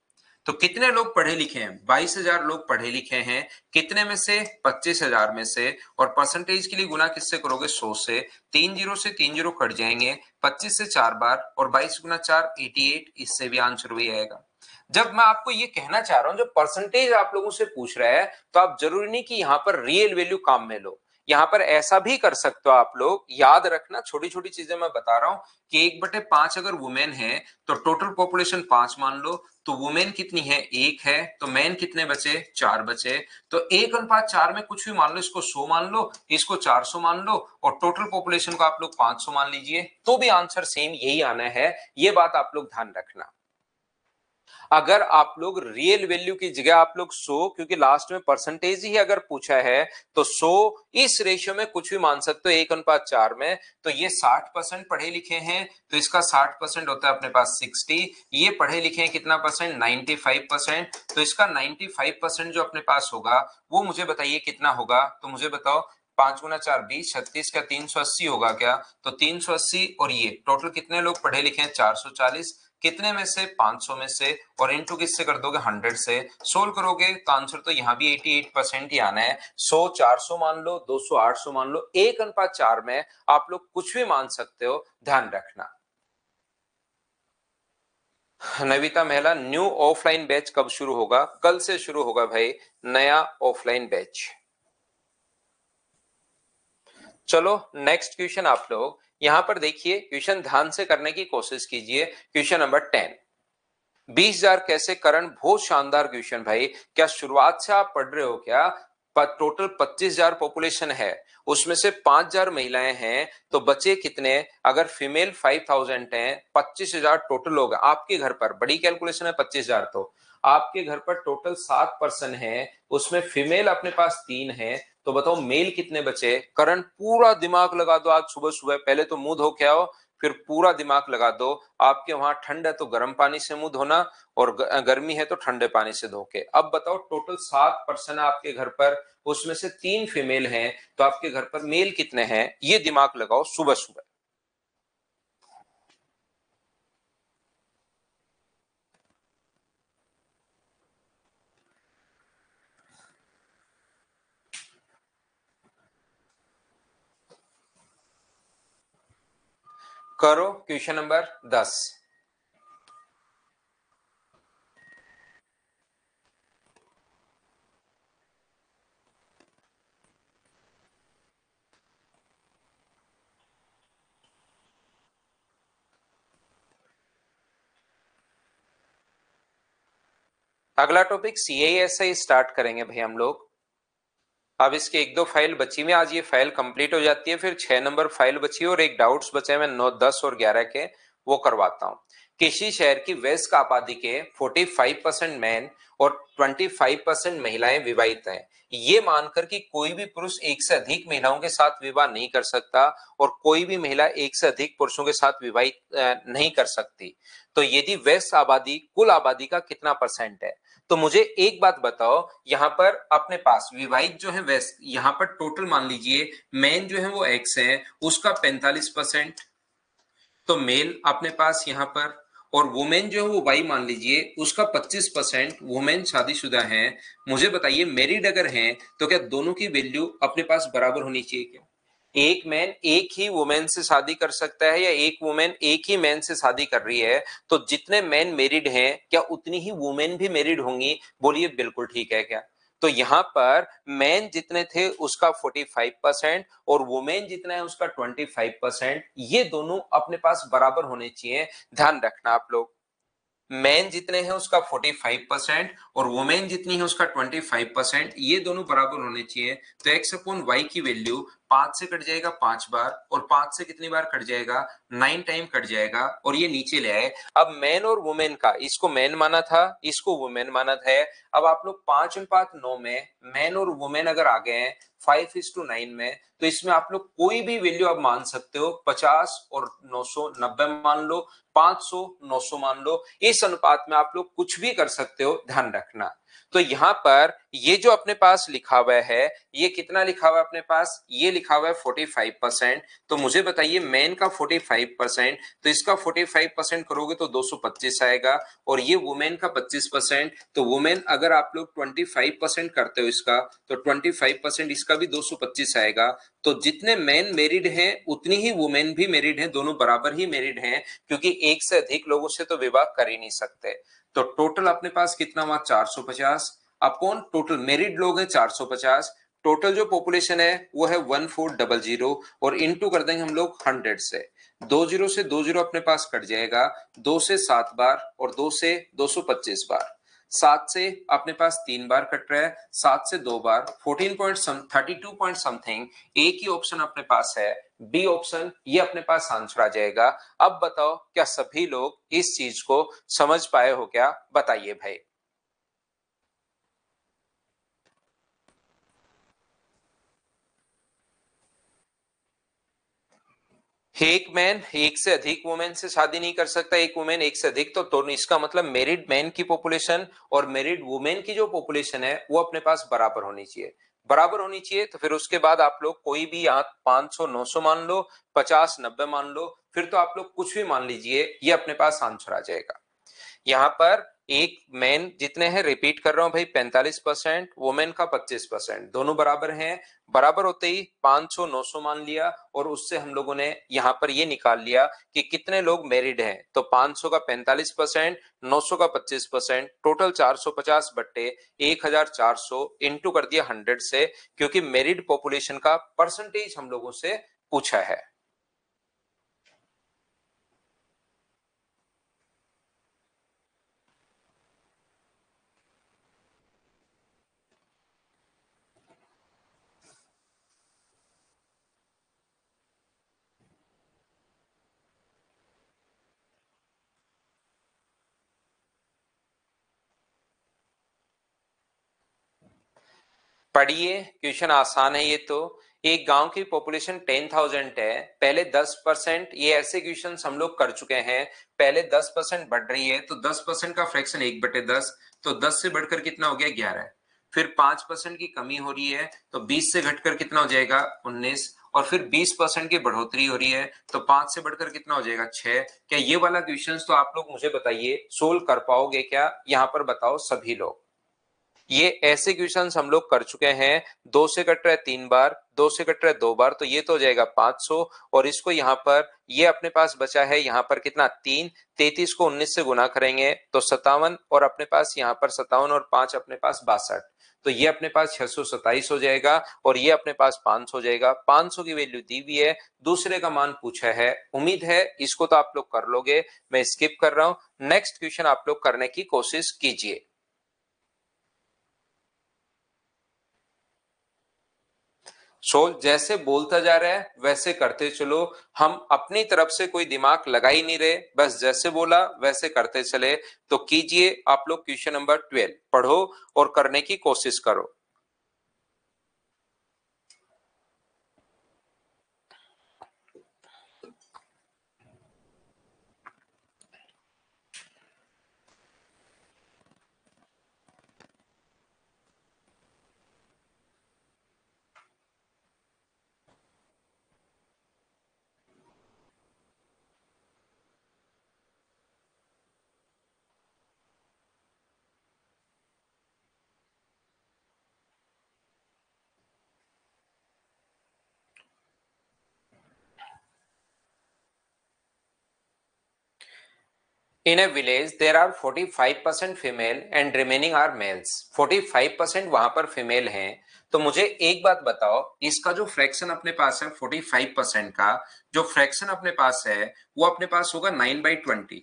तो कितने लोग पढ़े लिखे हैं? 22,000 लोग पढ़े लिखे हैं। कितने में से? 25,000 में से। और परसेंटेज के लिए गुना किससे करोगे? 100 से। 3 जीरो से 3 जीरो कट जाएंगे, 25 से 4 बार, और 22 गुना 4 88। इससे भी आंसर वही आएगा। जब मैं आपको ये कहना चाह रहा हूं, जो परसेंटेज आप लोगों से पूछ रहा है, तो आप जरूरी नहीं कि यहां पर रियल वैल्यू काम में लो। यहां पर ऐसा भी कर सकते हो आप लोग। याद रखना, छोटी छोटी चीजें मैं बता रहा हूं कि 1/5 अगर वुमेन है तो टोटल पॉपुलेशन 5 मान लो। तो वुमेन कितनी है? 1 है। तो मैन कितने बचे? 4 बचे। तो 1:4 में कुछ भी मान लो, इसको 100 मान लो, इसको 400 मान लो, और टोटल पॉपुलेशन को आप लोग 500 मान लीजिए, तो भी आंसर सेम यही आना है। ये बात आप लोग ध्यान रखना। अगर आप लोग रियल वैल्यू की जगह आप लोग 100, क्योंकि लास्ट में परसेंटेज ही अगर पूछा है तो 100 इस रेशियो में कुछ भी मान सकते हो 1:4 में। तो ये 60% पढ़े लिखे हैं, तो इसका 60% होता है अपने पास 60। ये पढ़े लिखे हैं कितना परसेंट? 95%। तो इसका 95% जो अपने पास होगा वो मुझे बताइए कितना होगा? तो मुझे बताओ, 5 गुना 4 20, 36 का 380 होगा क्या? तो 380, और ये टोटल कितने लोग पढ़े लिखे हैं? 440। कितने में से? 500 में से। और इनटू किससे कर दोगे? 100 से। सोल्व करोगे तो आंसर तो यहां भी 88% ही आना है। 100 400 मान लो, 200 800 मान लो, 1:4 में आप लोग कुछ भी मान सकते हो, ध्यान रखना। नविता महिला, न्यू ऑफलाइन बैच कब शुरू होगा? कल से शुरू होगा भाई, नया ऑफलाइन बैच। चलो नेक्स्ट क्वेश्चन आप लोग यहां पर देखिए, क्वेश्चन ध्यान से करने की कोशिश कीजिए। क्वेश्चन नंबर 10, 20,000 कैसे करण? बहुत शानदार क्वेश्चन भाई। क्या शुरुआत से आप पढ़ रहे हो क्या? टोटल 25,000 पॉपुलेशन है, उसमें से 5,000 महिलाएं हैं, तो बचे कितने? अगर फीमेल 5,000 हैं, 25,000 टोटल होगा आपके घर पर। बड़ी कैलकुलेशन है 25,000। तो आपके घर पर टोटल 7 पर्सन है, उसमें फीमेल अपने पास 3 है। तो बताओ मेल कितने बचे? करण पूरा दिमाग लगा दो आज सुबह सुबह। पहले तो मुंह धो के आओ, फिर पूरा दिमाग लगा दो। आपके वहां ठंड है तो गर्म पानी से मुंह धोना, और गर्मी है तो ठंडे पानी से धो के। अब बताओ, टोटल 7 पर्सन है आपके घर पर, उसमें से 3 फीमेल हैं, तो आपके घर पर मेल कितने हैं? ये दिमाग लगाओ सुबह सुबह। करो क्वेश्चन नंबर 10। अगला टॉपिक CISI स्टार्ट करेंगे भाई हम लोग। अब इसके 1-2 फाइल बची हुई, आज ये फाइल कंप्लीट हो जाती है, फिर 6 नंबर फाइल बची है, और एक डाउट्स बचे हैं 9 10 और 11 के, वो करवाता हूं। किसी शहर की वयस्क आबादी के 45% मैन और 25% महिलाएं विवाहित हैं, ये मानकर कि कोई भी पुरुष एक से अधिक महिलाओं के साथ विवाह नहीं कर सकता और कोई भी महिला एक से अधिक पुरुषों के साथ विवाहित नहीं कर सकती, तो यदि वयस्क आबादी कुल आबादी का कितना परसेंट है? तो मुझे एक बात बताओ, यहां पर अपने पास विवाहित जो है वयस्क, यहां पर टोटल मान लीजिए मेन जो है वो एक्स है, उसका 45%, तो मेल अपने पास यहां पर, और वुमेन जो है वो वाई मान लीजिए, उसका 25%, वुमेन शादीशुदा है। मुझे बताइए मैरिड अगर हैं तो क्या दोनों की वैल्यू अपने पास बराबर होनी चाहिए क्या? एक मैन एक ही वुमेन से शादी कर सकता है या एक वुमेन एक ही मैन से शादी कर रही है, तो जितने मैन मैरिड हैं क्या उतनी ही वुमेन भी मैरिड होंगी? बोलिए बिल्कुल ठीक है क्या? तो यहां पर मैन जितने थे उसका 45% और वुमेन जितना है उसका 25%, ये दोनों अपने पास बराबर होने चाहिए। ध्यान रखना आप लोग, मैन जितने हैं उसका 45% और वुमेन जितनी है उसका 25%, ये दोनों बराबर होने चाहिए। तो एक्स अपॉन वाई की वैल्यू 5 से कट जाएगा 5 बार, और 5 से कितनी बार कट जाएगा? 9 टाइम कट जाएगा, और ये नीचे ले आए। अब मैन और वुमेन का, इसको मैन माना था, इसको वुमेन माना था। अब आप लोग 5 और 5 9 में मैन और वुमेन अगर आ गए हैं 5:9 में, तो इसमें आप लोग कोई भी वैल्यू आप मान सकते हो, 50 और 990 मान लो, 500 900 मान लो, इस अनुपात में आप लोग कुछ भी कर सकते हो, ध्यान रखना। तो यहां पर ये जो अपने पास लिखा हुआ है, ये कितना लिखा हुआ है अपने पास? ये लिखा हुआ है 45%। तो मुझे बताइए मैन का 45%, तो इसका 45% करोगे तो 225 आएगा, और ये वुमेन का 25%, तो वुमेन अगर आप लोग 25% करते हो इसका, तो 25% इसका भी 225 आएगा। तो जितने मैन मेरिड हैं उतनी ही वुमेन भी मेरिड हैं, दोनों बराबर ही मेरिड हैं, क्योंकि एक से अधिक लोगों से तो विवाह कर ही नहीं सकते। तो टोटल अपने पास कितना हुआ? 450 अपॉन टोटल मेरिड लोग हैं 450, टोटल जो पॉपुलेशन है वो है 1400, और इनटू कर देंगे हम लोग 100 से। 20 से 20 अपने पास कट जाएगा, 2 से 7 बार और 2 से 225 बार। 7 से अपने पास 3 बार कट रहा है, 7 से 2 बार, 32 पॉइंट समथिंग। एक ही ऑप्शन अपने पास है, बी ऑप्शन, ये अपने पास आंसर आ जाएगा। अब बताओ क्या सभी लोग इस चीज को समझ पाए हो क्या? बताइए भाई। एक मैन एक से अधिक वुमेन से शादी नहीं कर सकता, एक वुमेन एक से अधिक, तो इसका मतलब मेरिड मैन की पॉपुलेशन और मेरिड वुमेन की जो पॉपुलेशन है वो अपने पास बराबर होनी चाहिए। बराबर होनी चाहिए, तो फिर उसके बाद आप लोग कोई भी यहाँ 500 900 मान लो, 50 90 मान लो, फिर तो आप लोग कुछ भी मान लीजिए, ये अपने पास आंसर आ जाएगा। यहाँ पर एक मैन जितने हैं, रिपीट कर रहा हूं भाई, 45%, वुमेन का 25%, दोनों बराबर हैं। बराबर होते ही 500 900 मान लिया, और उससे हम लोगों ने यहाँ पर ये निकाल लिया कि कितने लोग मैरिड हैं। तो 500 का 45%, 900 का 25%, टोटल 450 बट्टे 1400 इंटू कर दिया 100 से, क्योंकि मैरिड पॉपुलेशन का परसेंटेज हम लोगों से पूछा है। पढ़िए, क्वेश्चन आसान है ये तो। एक गांव की पॉपुलेशन 10,000 है, पहले 10%, ये ऐसे क्वेश्चन हम लोग कर चुके हैं। पहले 10% बढ़ रही है, तो 10% का फ्रैक्शन 1/10, तो 10 से बढ़कर कितना हो गया? 11। फिर 5% की कमी हो रही है, तो 20 से घटकर कितना हो जाएगा? 19। और फिर 20% की बढ़ोतरी हो रही है, तो 5 से बढ़कर कितना हो जाएगा? 6। क्या ये वाला क्वेश्चन तो आप लोग मुझे बताइए सोल्व कर पाओगे क्या? यहाँ पर बताओ सभी लोग। ये ऐसे क्वेश्चंस हम लोग कर चुके हैं। 2 से कट रहा है 3 बार, 2 से कट रहा है 2 बार, तो ये तो हो जाएगा 500। और इसको यहाँ पर ये अपने पास बचा है यहाँ पर कितना? 3। 33 को 19 से गुना करेंगे तो 57, और अपने पास यहाँ पर 57 और 5 अपने पास 62, तो ये अपने पास 627 हो जाएगा, और ये अपने पास 500 हो जाएगा। 500 की वैल्यू दी हुई है, दूसरे का मान पूछा है। उम्मीद है इसको तो आप लोग कर लोगे, मैं स्किप कर रहा हूं। नेक्स्ट क्वेश्चन आप लोग करने की कोशिश कीजिए। सोल जैसे बोलता जा रहा है वैसे करते चलो, हम अपनी तरफ से कोई दिमाग लगा ही नहीं रहे, बस जैसे बोला वैसे करते चले। तो कीजिए आप लोग, क्वेश्चन नंबर 12 पढ़ो और करने की कोशिश करो। In a village, there are 45% female and remaining are males. 45% वहां पर फीमेल हैं। तो मुझे एक बात बताओ, इसका जो फ्रैक्शन अपने पास है 45% का, जो फ्रैक्शन अपने पास है वो अपने पास होगा 9/20।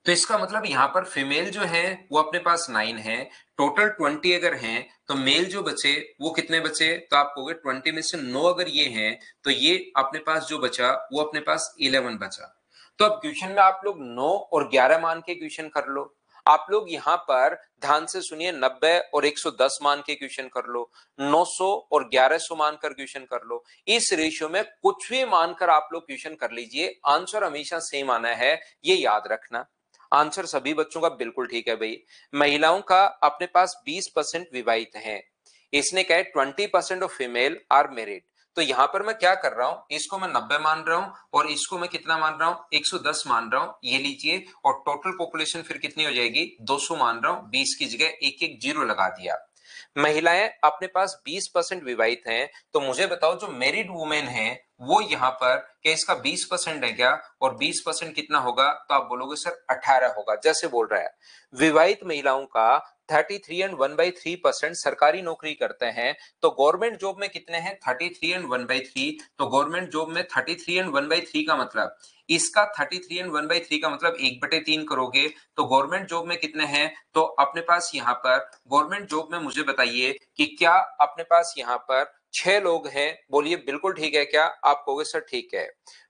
तो इसका मतलब यहां पर फीमेल जो है वो अपने पास 9 है, टोटल 20 अगर हैं तो मेल जो बचे वो कितने बचे, तो आप कहोगे 20 में से 9 अगर ये हैं तो ये अपने पास जो बचा वो अपने पास 11 बचा। तो अब क्वेश्चन में आप लोग 9 और 11 मान के क्वेश्चन कर लो। आप लोग यहाँ पर ध्यान से सुनिए, 90 और 110 मान के क्वेश्चन कर लो, 900 और 1100 मानकर क्वेश्चन कर लो। इस रेशियो में कुछ भी मानकर आप लोग क्वेश्चन कर लीजिए, आंसर हमेशा सेम आना है, ये याद रखना। आंसर सभी बच्चों का बिल्कुल ठीक है भाई। महिलाओं का अपने पास 20% विवाहित हैं। इसने कहा 20% ऑफ फीमेल आर मैरिड। तो यहां पर मैं क्या कर रहा हूं, इसको मैं 90 मान रहा हूं और इसको मैं कितना मान रहा हूं, 110 मान रहा हूं, ये लीजिए। और टोटल पॉपुलेशन फिर कितनी हो जाएगी, 200 मान रहा हूं, 20 की जगह एक एक जीरो लगा दिया। महिलाएं अपने पास 20% विवाहित हैं। तो मुझे बताओ जो मैरिड वुमेन है वो यहाँ पर क्या इसका 20% है क्या, और 20% कितना होगा, तो आप बोलोगे सर 18 होगा, जैसे बोल रहा है। विवाहित महिलाओं का 33 एंड 1/3% सरकारी नौकरी करते हैं। तो गवर्नमेंट जॉब में कितने हैं, 33 एंड 1/3। तो गवर्नमेंट जॉब में 33 एंड 1/3 का मतलब, इसका 33 एंड 1/3 का मतलब 1/3 करोगे तो गवर्नमेंट जॉब में कितने हैं, तो अपने पास यहाँ पर गवर्नमेंट जॉब में मुझे बताइए कि क्या अपने पास यहाँ पर 6 लोग हैं, बोलिए बिल्कुल ठीक है क्या, आप कहोगे सर ठीक है।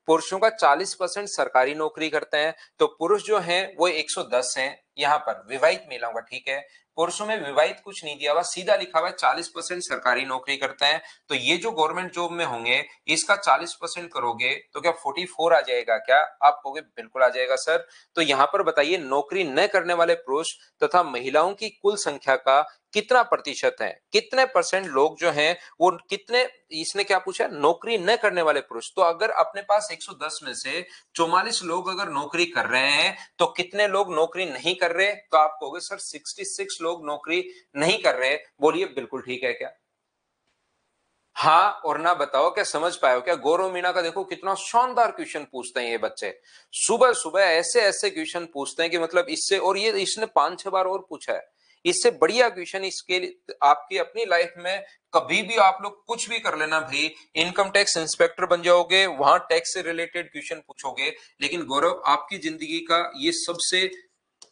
पुरुषों का 40% सरकारी नौकरी करते हैं। तो पुरुष जो हैं वो 110 हैं यहाँ पर विवाहित महिलाओं का, ठीक है। पुरुषों में विवाहित कुछ नहीं दिया हुआ, सीधा लिखा हुआ 40% सरकारी नौकरी करते हैं। तो ये जो गवर्नमेंट जॉब में होंगे इसका 40% करोगे तो क्या 44 आ जाएगा क्या, आप कहोगे बिल्कुल आ जाएगा सर। तो यहाँ पर बताइए नौकरी न करने वाले पुरुष तथा महिलाओं की कुल संख्या का कितना प्रतिशत है, कितने परसेंट लोग जो हैं वो कितने, इसने क्या पूछा, नौकरी न करने वाले पुरुष। तो अगर अपने पास 110 में से 44 लोग अगर नौकरी कर रहे हैं तो कितने लोग नौकरी नहीं कर रहे, तो आप कहोगे सर 66 लोग नौकरी नहीं कर रहे। बोलिए बिल्कुल ठीक है क्या, हाँ और ना बताओ, क्या समझ पाए हो क्या। गौरव मीणा का देखो कितना शानदार क्वेश्चन पूछते हैं ये बच्चे, सुबह सुबह ऐसे ऐसे क्वेश्चन पूछते हैं कि मतलब इससे, और ये इसने 5-6 बार और पूछा है, इससे बढ़िया क्वेश्चन इसके लिए आपकी अपनी लाइफ में कभी भी आप लोग कुछ भी कर लेना भाई, इनकम टैक्स इंस्पेक्टर बन जाओगे, वहां टैक्स से रिलेटेड क्वेश्चन पूछोगे। लेकिन गौरव आपकी जिंदगी का ये सबसे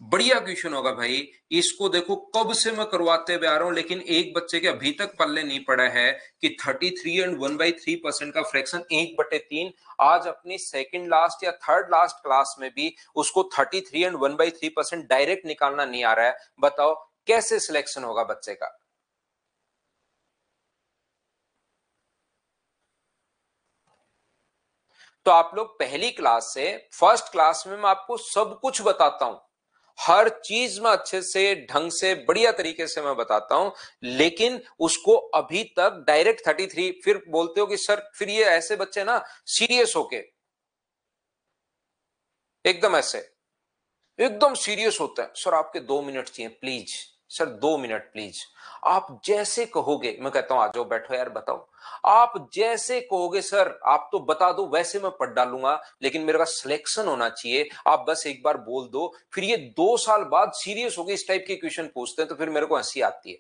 बढ़िया क्वेश्चन होगा भाई। इसको देखो कब से मैं करवाते हुए आ रहा हूं, लेकिन एक बच्चे के अभी तक पल्ले नहीं पड़ा है कि 33 एंड 1/3% का फ्रैक्शन 1/3। आज अपनी सेकंड लास्ट या थर्ड लास्ट क्लास में भी उसको 33 एंड 1/3% डायरेक्ट निकालना नहीं आ रहा है। बताओ कैसे सिलेक्शन होगा बच्चे का। तो आप लोग पहली क्लास से फर्स्ट क्लास में मैं आपको सब कुछ बताता हूं, हर चीज में अच्छे से ढंग से बढ़िया तरीके से मैं बताता हूं। लेकिन उसको अभी तक डायरेक्ट 33, फिर बोलते हो कि सर फिर ये ऐसे बच्चे ना सीरियस होके एकदम ऐसे एकदम सीरियस होता है, सर आपके 2 मिनट चाहिए प्लीज, सर 2 मिनट प्लीज। आप जैसे कहोगे मैं कहता हूं आ जाओ बैठो यार बताओ, आप जैसे कहोगे सर आप तो बता दो वैसे मैं पढ़ डालूंगा, लेकिन मेरे पास सिलेक्शन होना चाहिए, आप बस एक बार बोल दो। फिर ये 2 साल बाद सीरियस होके इस टाइप के क्वेश्चन पूछते हैं, तो फिर मेरे को हंसी आती है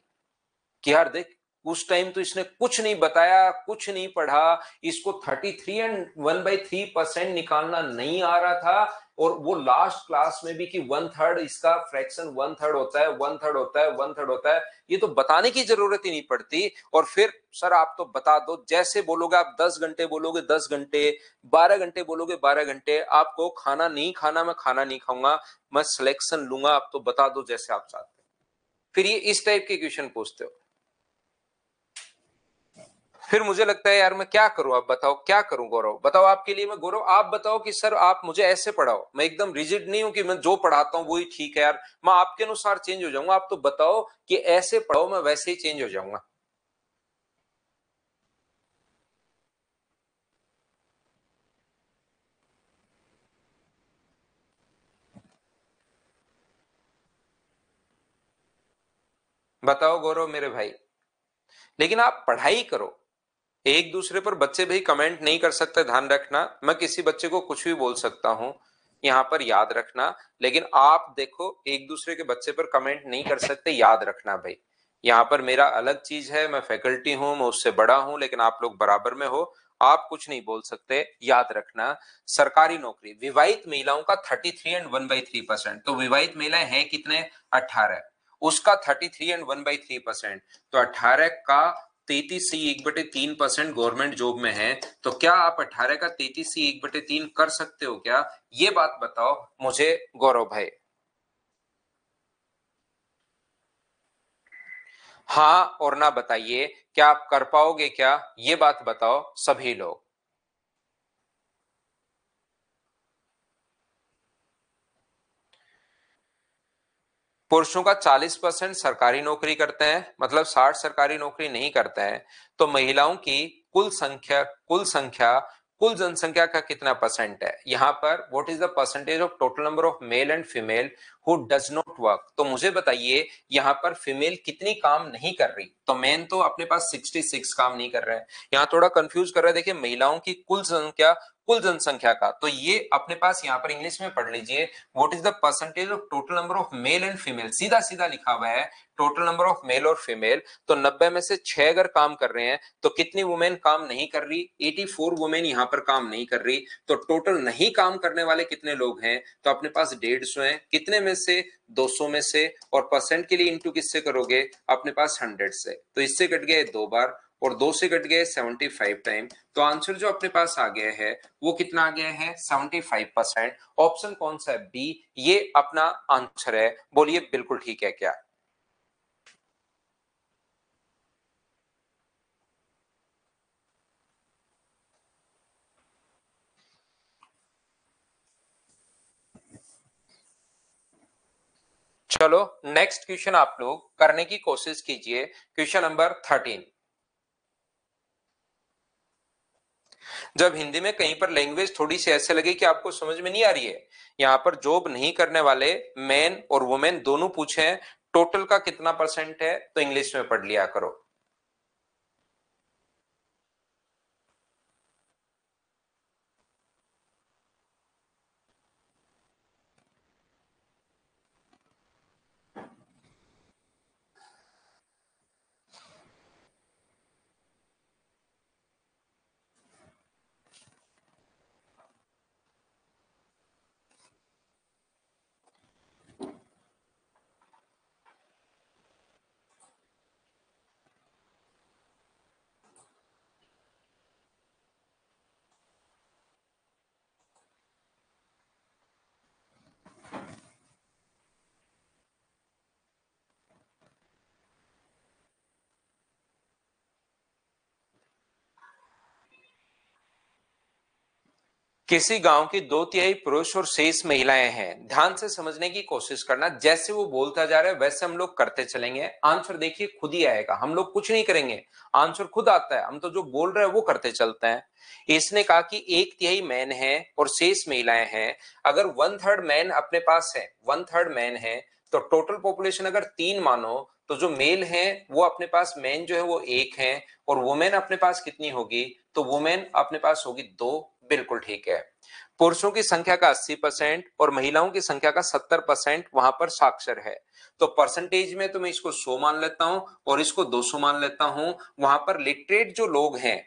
कि यार देख उस टाइम तो इसने कुछ नहीं बताया, कुछ नहीं पढ़ा, इसको 33 एंड 1/3% निकालना नहीं आ रहा था। और वो लास्ट क्लास में भी कि 1/3 इसका फ्रैक्शन 1/3 होता है, 1/3 होता है, 1/3 होता है, ये तो बताने की जरूरत ही नहीं पड़ती। और फिर सर आप तो बता दो, जैसे बोलोगे आप 10 घंटे बोलोगे 10 घंटे, 12 घंटे बोलोगे 12 घंटे, आपको खाना नहीं खाना मैं खाना नहीं खाऊंगा, मैं सिलेक्शन लूंगा, आप तो बता दो जैसे आप चाहते हो। फिर ये इस टाइप के क्वेश्चन पूछते हो। फिर मुझे लगता है यार मैं क्या करूं, आप बताओ क्या करूं गौरव, बताओ आपके लिए मैं, गौरव आप बताओ कि सर आप मुझे ऐसे पढ़ाओ, मैं एकदम रिजिड नहीं हूं कि मैं जो पढ़ाता हूं वही ठीक है यार, मैं आपके अनुसार चेंज हो जाऊंगा। आप तो बताओ कि ऐसे पढ़ाओ मैं वैसे ही चेंज हो जाऊंगा। बताओ गौरव मेरे भाई, लेकिन आप पढ़ाई करो। एक दूसरे पर बच्चे भाई कमेंट नहीं कर सकते, ध्यान रखना, मैं किसी बच्चे को कुछ भी बोल सकता हूं। यहाँ पर याद रखना। लेकिन आप देखो एक दूसरे के बच्चे पर कमेंट नहीं कर सकते, याद रखना भाई। यहाँ पर मेरा अलग चीज है, मैं फैकल्टी हूं, मैं उससे बड़ा हूं, लेकिन आप लोग बराबर में हो, आप कुछ नहीं बोल सकते, याद रखना। सरकारी नौकरी विवाहित महिलाओं का 33 एंड 1/3%। तो विवाहित महिलाएं हैं कितने? 18। उसका 33 एंड 1/3%, तो 18 का 33c1/3% गवर्नमेंट जॉब में है। तो क्या आप 18 का 33c1/3 कर सकते हो क्या? ये बात बताओ मुझे गौरव भाई। हाँ और ना बताइए, क्या आप कर पाओगे क्या? ये बात बताओ सभी लोग। पुरुषों का 40% सरकारी नौकरी करते हैं, मतलब 60 सरकारी नौकरी नहीं करते हैं। तो महिलाओं की कुल संख्या कुल जनसंख्या का कितना परसेंट है? यहाँ पर what is the percentage of total number of male and female who does not work? तो मुझे बताइए यहाँ पर फीमेल कितनी काम नहीं कर रही? तो मेन तो अपने पास 66 काम नहीं कर रहे हैं। यहाँ थोड़ा कंफ्यूज कर रहे हैं, देखिए महिलाओं की कुल जनसंख्या का, तो ये अपने पास यहाँ पर इंग्लिश में पढ़ लीजिए, what is the percentage of total number of male and female. सीधा सीधा लिखा हुआ है टोटल नंबर ऑफ मेल और फीमेल। तो 90 में से 6 अगर काम कर रहे हैं तो कितनी वुमेन काम नहीं कर रही? 84 वुमेन यहाँ पर काम नहीं कर रही। तो टोटल नहीं काम करने वाले कितने लोग हैं? तो अपने पास 150 हैं। कितने में से? 200 में से। और परसेंट के लिए इंटू किससे करोगे? अपने पास 100 से। तो इससे कट गए 2 बार और 2 से कट गए 75 टाइम। तो आंसर जो अपने पास आ गया है वो कितना आ गया है? 75%। ऑप्शन कौन सा है? बी, ये अपना आंसर है। बोलिए बिल्कुल ठीक है क्या? चलो नेक्स्ट क्वेश्चन आप लोग करने की कोशिश कीजिए। Question number 13। जब हिंदी में कहीं पर लैंग्वेज थोड़ी सी ऐसे लगे कि आपको समझ में नहीं आ रही है, यहाँ पर जॉब नहीं करने वाले मैन और वुमेन दोनों पूछे हैं, टोटल का कितना परसेंट है? तो इंग्लिश में पढ़ लिया करो। किसी गांव की 2/3 पुरुष और शेष महिलाएं हैं। ध्यान से समझने की कोशिश करना, जैसे वो बोलता जा रहा है वैसे हम लोग करते चलेंगे। आंसर देखिए खुद ही आएगा, हम लोग कुछ नहीं करेंगे, आंसर खुद आता है। हम तो जो बोल रहे हैं वो करते चलते हैं। इसने कहा कि 1/3 मैन है और शेष महिलाएं हैं। अगर 1/3 मैन अपने पास है, 1/3 मैन है, तो टोटल पॉपुलेशन अगर 3 मानो तो जो मेल है वो अपने पास, मैन जो है वो 1 है, और वुमेन अपने पास कितनी होगी? तो वुमेन अपने पास होगी 2। बिल्कुल ठीक है। पुरुषों की संख्या का 80% और महिलाओं की संख्या का 70% वहां पर साक्षर है। तो परसेंटेज में तो मैं इसको 100 मान लेता हूं और इसको 200 मान लेता हूं। वहां पर लिटरेट जो लोग हैं,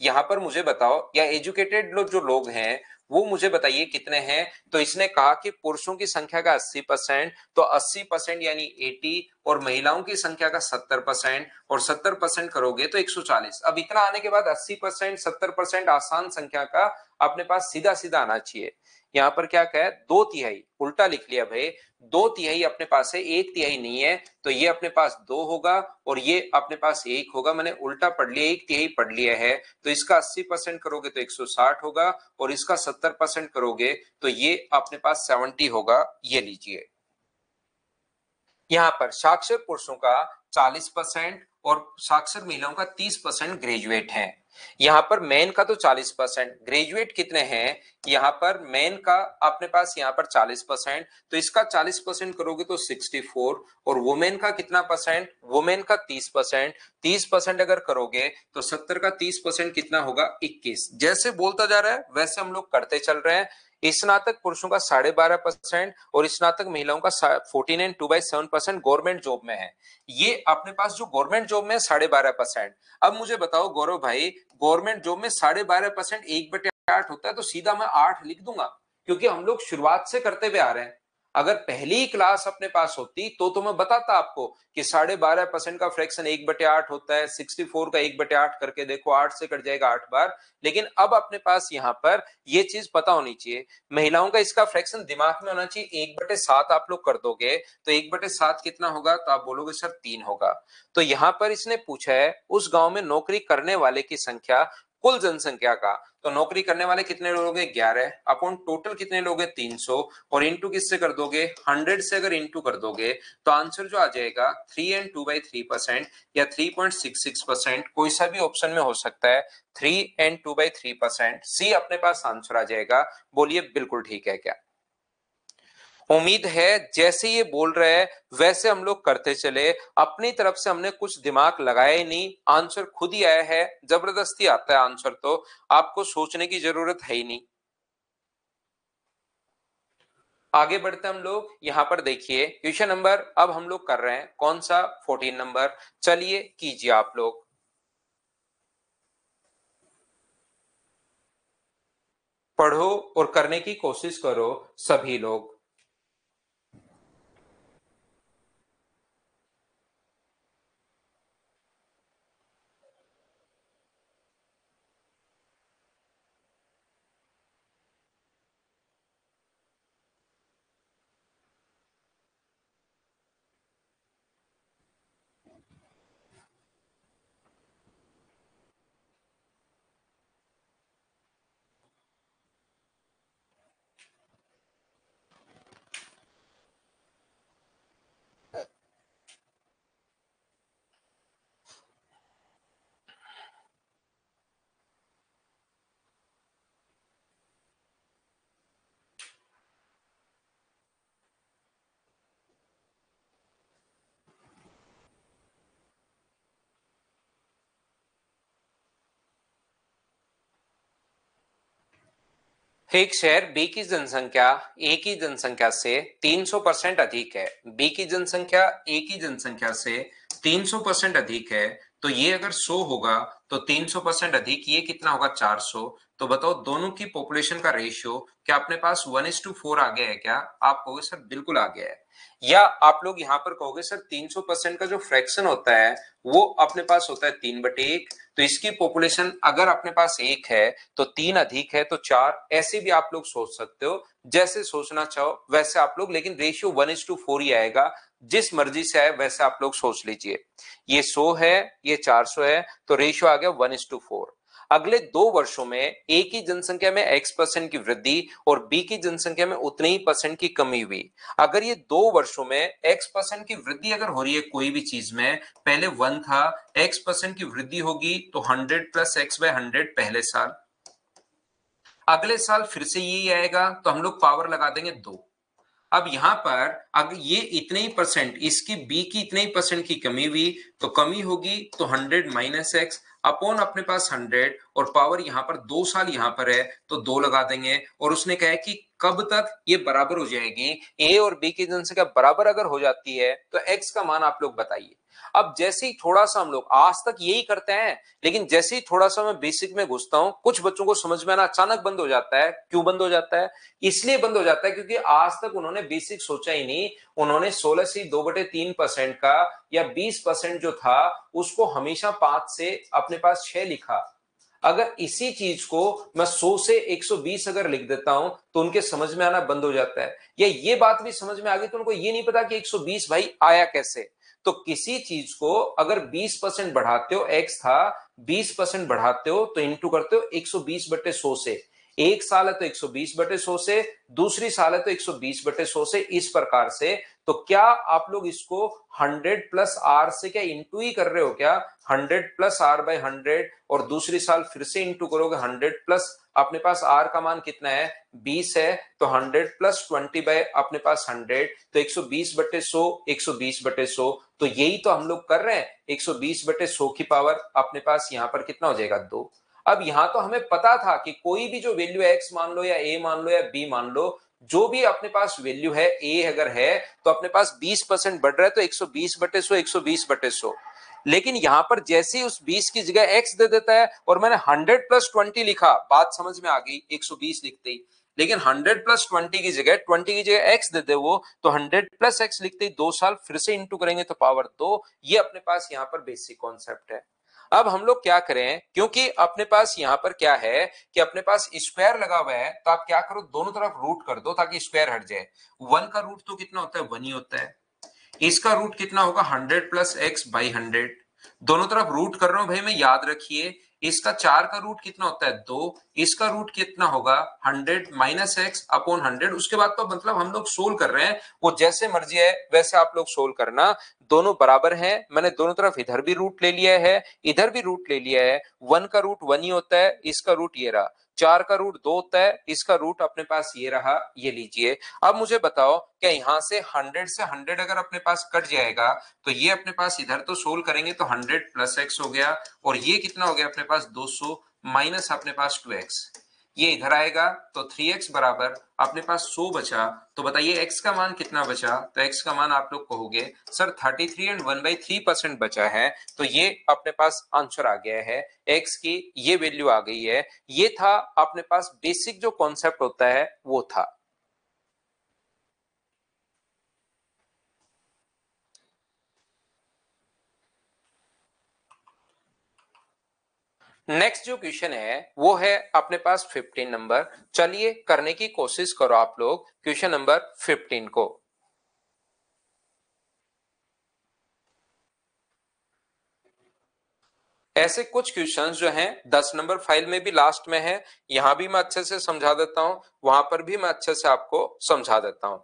यहाँ पर मुझे बताओ, या एजुकेटेड लोग जो लोग हैं वो मुझे बताइए कितने हैं? तो इसने कहा कि पुरुषों की संख्या का 80%, तो 80% यानी 80, और महिलाओं की संख्या का 70%, और 70% करोगे तो 140। अब इतना आने के बाद 80% 70% आसान संख्या का अपने पास सीधा सीधा आना चाहिए। यहाँ पर क्या कहा है? 2/3, उल्टा लिख लिया भाई। 2/3 अपने पास है, 1/3 नहीं है। तो ये अपने पास 2 होगा और ये अपने पास 1 होगा। मैंने उल्टा पढ़ लिया, 1/3 पढ़ लिया है। तो इसका 80% करोगे तो 160 होगा, और इसका 70% करोगे तो ये अपने पास 70 होगा। ये लीजिए। यहाँ पर साक्षर पुरुषों का 40% और साक्षर महिलाओं का 30% ग्रेजुएट हैं। यहाँ पर मेन का तो 40%, ग्रेजुएट कितने हैं? यहाँ पर मेन का अपने पास यहाँ पर 40%, तो इसका 40% करोगे तो 64, और वुमेन का कितना परसेंट? वुमेन का 30%। 30% अगर करोगे तो 70 का 30% कितना होगा? 21। जैसे बोलता जा रहा है वैसे हम लोग करते चल रहे हैं। स्नातक पुरुषों का 12.5% और स्नातक महिलाओं का 14 एंड 2/7% गवर्नमेंट जॉब में है। ये अपने पास जो गवर्नमेंट जॉब में 12.5%। अब मुझे बताओ गौरव भाई, गवर्नमेंट जॉब में 12.5% 1/8 होता है, तो सीधा मैं 8 लिख दूंगा, क्योंकि हम लोग शुरुआत से करते हुए आ रहे हैं। अगर पहली क्लास अपने पास होती तो मैं बताता आपको कि 12.5% का फ्रैक्शन 1/8 होता है, 64 का 1/8 करके देखो, 8 से कट जाएगा 8 बार। लेकिन अब अपने पास यहाँ पर ये चीज पता होनी चाहिए, महिलाओं का इसका फ्रैक्शन दिमाग में होना चाहिए। 1/7 आप लोग कर दोगे तो 1/7 कितना होगा, तो आप बोलोगे सर 3 होगा। तो यहाँ पर इसने पूछा है उस गांव में नौकरी करने वाले की संख्या कुल जनसंख्या का। तो नौकरी करने वाले कितने लोग हैं, 11 अपॉन टोटल कितने लोग हैं, 300, और इंटू किससे कर दोगे, 100 से अगर इंटू कर दोगे तो आंसर जो आ जाएगा 3 एंड 2/3% या 3.66%, कोई सा भी ऑप्शन में हो सकता है। 3 एंड 2/3%, सी अपने पास आंसर आ जाएगा। बोलिए बिल्कुल ठीक है क्या? उम्मीद है जैसे ये बोल रहे हैं वैसे हम लोग करते चले, अपनी तरफ से हमने कुछ दिमाग लगाया ही नहीं, आंसर खुद ही आया है। जबरदस्ती आता है आंसर, तो आपको सोचने की जरूरत है ही नहीं। आगे बढ़ते हम लोग, यहां पर देखिए क्वेश्चन नंबर अब हम लोग कर रहे हैं कौन सा, 14 नंबर। चलिए कीजिए आप लोग। पढ़ो और करने की कोशिश करो सभी लोग। एक शहर बी की जनसंख्या ए की जनसंख्या से 300% अधिक है। बी की जनसंख्या ए की जनसंख्या से 300% अधिक है, तो ये अगर 100 होगा तो 300% अधिक ये कितना होगा, 400। तो बताओ दोनों की पॉपुलेशन का रेशियो क्या अपने पास 1:4 आ गया है क्या? आप कहोगे सर बिल्कुल आ गया है। या आप लोग यहाँ पर कहोगे सर 300% का जो फ्रैक्शन होता है वो अपने पास होता है 3/1। तो इसकी पॉपुलेशन अगर अपने पास 1 है तो 3 अधिक है तो 4। ऐसे भी आप लोग सोच सकते हो, जैसे सोचना चाहो वैसे आप लोग, लेकिन रेशियो 1:4 ही आएगा। जिस मर्जी से आए वैसे आप लोग सोच लीजिए। ये 100 है, ये 400 है, तो रेशियो आ गया 1:4। अगले 2 वर्षों में ए की जनसंख्या में x% की वृद्धि और बी की जनसंख्या में उतने ही परसेंट की कमी हुई। अगर ये 2 वर्षों में x% की वृद्धि अगर हो रही है कोई भी चीज में, पहले 1 था, x% की वृद्धि होगी तो 100 + x/100 पहले साल। अगले साल फिर से यही आएगा तो हम लोग पावर लगा देंगे 2। अब यहां पर अगर ये इतने ही परसेंट, इसकी बी की इतने ही परसेंट की कमी हुई तो कमी होगी तो 100 - x अपॉन अपने पास 100, और पावर यहां पर 2 साल यहां पर है तो 2 लगा देंगे। और उसने कहा है कि कब तक ये बराबर हो जाएगी, ए और बी की जनसंख्या बराबर अगर हो जाती है तो एक्स का मान आप लोग बताइए। अब जैसे ही थोड़ा सा हम लोग आज तक यही करते हैं, लेकिन जैसे ही थोड़ा सा मैं बेसिक में घुसता हूं कुछ बच्चों को समझ में आना अचानक बंद हो जाता है। क्यों बंद हो जाता है? इसलिए बंद हो जाता है क्योंकि आज तक उन्होंने बेसिक सोचा ही नहीं। उन्होंने 16 से 2/3% का या 20% जो था उसको हमेशा 5 से अपने पास 6 लिखा। अगर इसी चीज को मैं 100 से 120 अगर लिख देता हूं तो उनके समझ में आना बंद हो जाता है। या ये बात भी समझ में आ गई तो उनको ये नहीं पता कि 120 भाई आया कैसे। तो किसी चीज को अगर 20% बढ़ाते हो, एक्स था 20% बढ़ाते हो तो इंटू करते हो 120/100 से। एक साल है तो 120/100 से, दूसरी साल है तो 120/100 से, इस प्रकार से। तो क्या आप लोग इसको 100 + r से क्या इंटू ही कर रहे हो क्या? 100 + r/100, और दूसरी साल फिर से इंटू करोगे 100 प्लस अपने पास r का मान कितना है, 20 है, तो 100 + 20 अपने पास 100, तो 120/100, 120/100। तो यही तो हम लोग कर रहे हैं, 120/100 की पावर अपने पास यहां पर कितना हो जाएगा, 2। अब यहां तो हमें पता था कि कोई भी जो वैल्यू x मान लो या a मान लो या b मान लो, जो भी अपने पास वैल्यू है a अगर है तो अपने पास 20% बढ़ रहा है तो 120/100 120/100। लेकिन यहां पर जैसे ही उस 20 की जगह x दे देता है और मैंने 100 + 20 लिखा, बात समझ में आ गई 120 लिखते ही। लेकिन 100 + 20 की जगह 20 की जगह x दे दे वो, तो 100 + x लिखते ही 2 साल फिर से इंटू करेंगे तो पावर 2। ये अपने पास यहाँ पर बेसिक कॉन्सेप्ट है। अब हम लोग क्या करें, क्योंकि अपने पास यहां पर क्या है कि अपने पास स्क्वायर लगा हुआ है, तो आप क्या करो दोनों तरफ रूट कर दो ताकि स्क्वायर हट जाए। 1 का रूट तो कितना होता है, 1 ही होता है। इसका रूट कितना होगा, 100 + x/100। दोनों तरफ रूट कर रहा हूं भाई मैं, याद रखिए। इसका 4 का रूट कितना होता है, 2। इसका रूट कितना होगा, 100 - x/100। उसके बाद तो मतलब हम लोग सोल्व कर रहे हैं, वो जैसे मर्जी है वैसे आप लोग सोल्व करना। दोनों बराबर हैं, मैंने दोनों तरफ इधर भी रूट ले लिया है, इधर भी रूट ले लिया है। 1 का रूट 1 ही होता है, इसका रूट ये रहा। 4 का रूट 2 होता है, इसका रूट अपने पास ये रहा, ये लीजिए। अब मुझे बताओ क्या यहां से 100 से 100 अगर अपने पास कट जाएगा तो ये अपने पास इधर तो सोल्व करेंगे तो 100 + x हो गया, और ये कितना हो गया अपने पास 200 माइनस अपने पास 2x। ये इधर आएगा तो 3x बराबर अपने पास 100 बचा। तो बताइए x का मान कितना बचा, तो x का मान आप लोग कहोगे सर 33 एंड 1/3% बचा है। तो ये अपने पास आंसर आ गया है, x की ये वैल्यू आ गई है। ये था अपने पास बेसिक जो कॉन्सेप्ट होता है वो था। नेक्स्ट जो क्वेश्चन है वो है अपने पास 15 नंबर। चलिए करने की कोशिश करो आप लोग क्वेश्चन नंबर 15 को। ऐसे कुछ क्वेश्चंस जो हैं 10 नंबर फाइल में भी लास्ट में है, यहां भी मैं अच्छे से समझा देता हूं, वहां पर भी मैं अच्छे से आपको समझा देता हूं।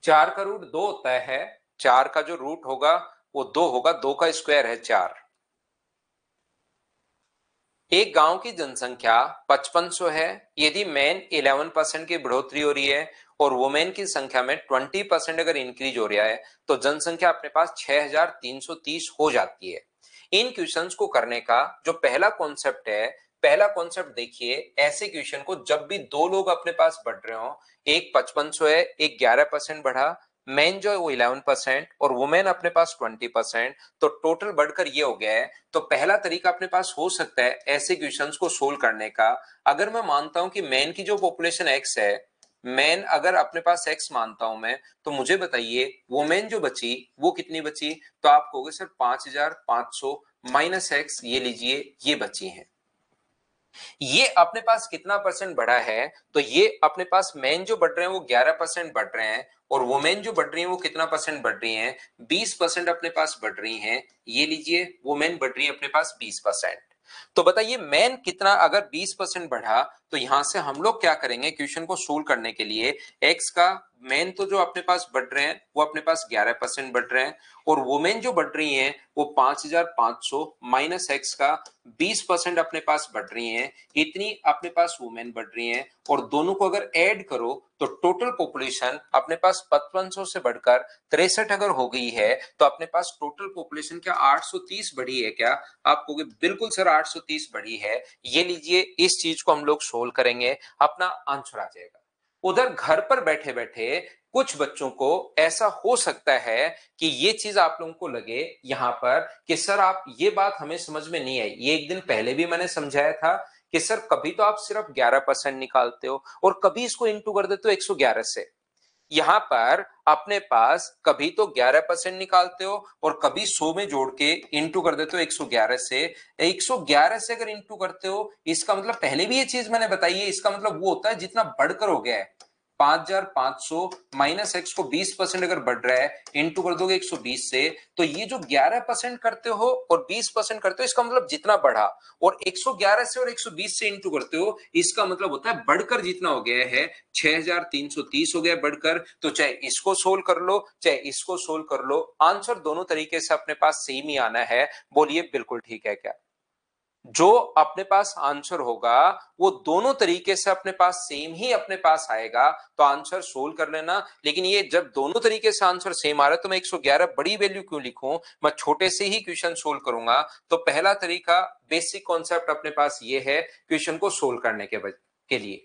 चार का रूट 2 होता है, 4 का जो रूट होगा वो 2 होगा, 2 का स्क्वायर है 4। एक गांव की जनसंख्या 5500 है। यदि मेन 11% की बढ़ोतरी हो रही है और वुमेन की संख्या में 20% अगर इंक्रीज हो रहा है तो जनसंख्या अपने पास 6330 हो जाती है। इन क्वेश्चंस को करने का जो पहला कॉन्सेप्ट है, पहला कॉन्सेप्ट देखिए, ऐसे क्वेश्चन को जब भी दो लोग अपने पास बढ़ रहे हो, एक 5500 है, एक 11% बढ़ा, मेन जो है वो 11% और वुमेन अपने पास 20%, तो टोटल बढ़कर ये हो गया है। तो पहला तरीका अपने पास हो सकता है ऐसे क्वेश्चंस को सोल्व करने का। अगर मैं मानता हूं कि मैन की जो पॉपुलेशन एक्स है, मैन अगर अपने पास एक्स मानता हूं मैं, तो मुझे बताइए वुमेन जो बची वो कितनी बची, तो आप कहोगे सर 5500 माइनस एक्स, ये लीजिए ये बची है। ये अपने पास कितना परसेंट बढ़ा है, तो ये अपने पास मेन जो बढ़ रहे हैं वो 11% बढ़ रहे हैं, और वुमेन जो बढ़ रही है वो कितना परसेंट बढ़ रही हैं, 20% अपने पास बढ़ रही हैं। ये लीजिए वुमेन बढ़ रही है अपने पास 20%। तो बताइए मेन कितना अगर 20% बढ़ा, तो यहां से हम लोग क्या करेंगे क्वेश्चन को सोल्व करने के लिए, एक्स का मेन तो जो अपने पास बढ़ रहे हैं वो अपने पास 11% बढ़ रहे हैं, और वुमेन जो बढ़ रही हैं वो 5500 माइनस एक्स का 20% अपने पास बढ़ रही हैं, इतनी अपने पास वुमेन बढ़ रही हैं, और दोनों को अगर ऐड करो तो टोटल पॉपुलेशन अपने पास 5500 से बढ़कर 63 अगर हो गई है, तो अपने पास टोटल पॉपुलेशन क्या 830 बढ़ी है क्या? आप कहोगे बिल्कुल सर 830 बढ़ी है। ये लीजिए इस चीज को हम लोग सोल्व करेंगे, अपना आंसर आ जाएगा। उधर घर पर बैठे बैठे कुछ बच्चों को ऐसा हो सकता है कि ये चीज आप लोगों को लगे यहां पर कि सर आप ये बात हमें समझ में नहीं आई, ये एक दिन पहले भी मैंने समझाया था कि सर कभी तो आप सिर्फ 11% निकालते हो और कभी इसको इंटू कर देते हो 111 से। यहां पर अपने पास कभी तो 11% निकालते हो और कभी 100 में जोड़ के इंटू कर देते हो 111 से। 111 से अगर इंटू करते हो, इसका मतलब पहले भी ये चीज मैंने बताई है, इसका मतलब वो होता है जितना बढ़कर हो गया है, 5500 माइनस एक्स को 20% अगर बढ़ रहा है, इंटू कर दोगे 120 से, तो ये जो 11% करते हो और 20% करते हो, इसका मतलब जितना बढ़ा, और 111 से और 120 से इंटू करते हो, इसका मतलब होता है बढ़कर जितना हो गया है 6330 हो गया बढ़कर। तो चाहे इसको सोल्व कर लो चाहे इसको सोल्व कर लो, आंसर दोनों तरीके से अपने पास सेम ही आना है। बोलिए बिल्कुल ठीक है क्या? जो अपने पास आंसर होगा वो दोनों तरीके से अपने पास सेम ही अपने पास आएगा, तो आंसर सोल्व कर लेना। लेकिन ये जब दोनों तरीके से आंसर सेम आ रहा है तो मैं 111 बड़ी वैल्यू क्यों लिखूं, मैं छोटे से ही क्वेश्चन सोल्व करूंगा। तो पहला तरीका, बेसिक कॉन्सेप्ट अपने पास ये है क्वेश्चन को सोल्व करने के लिए।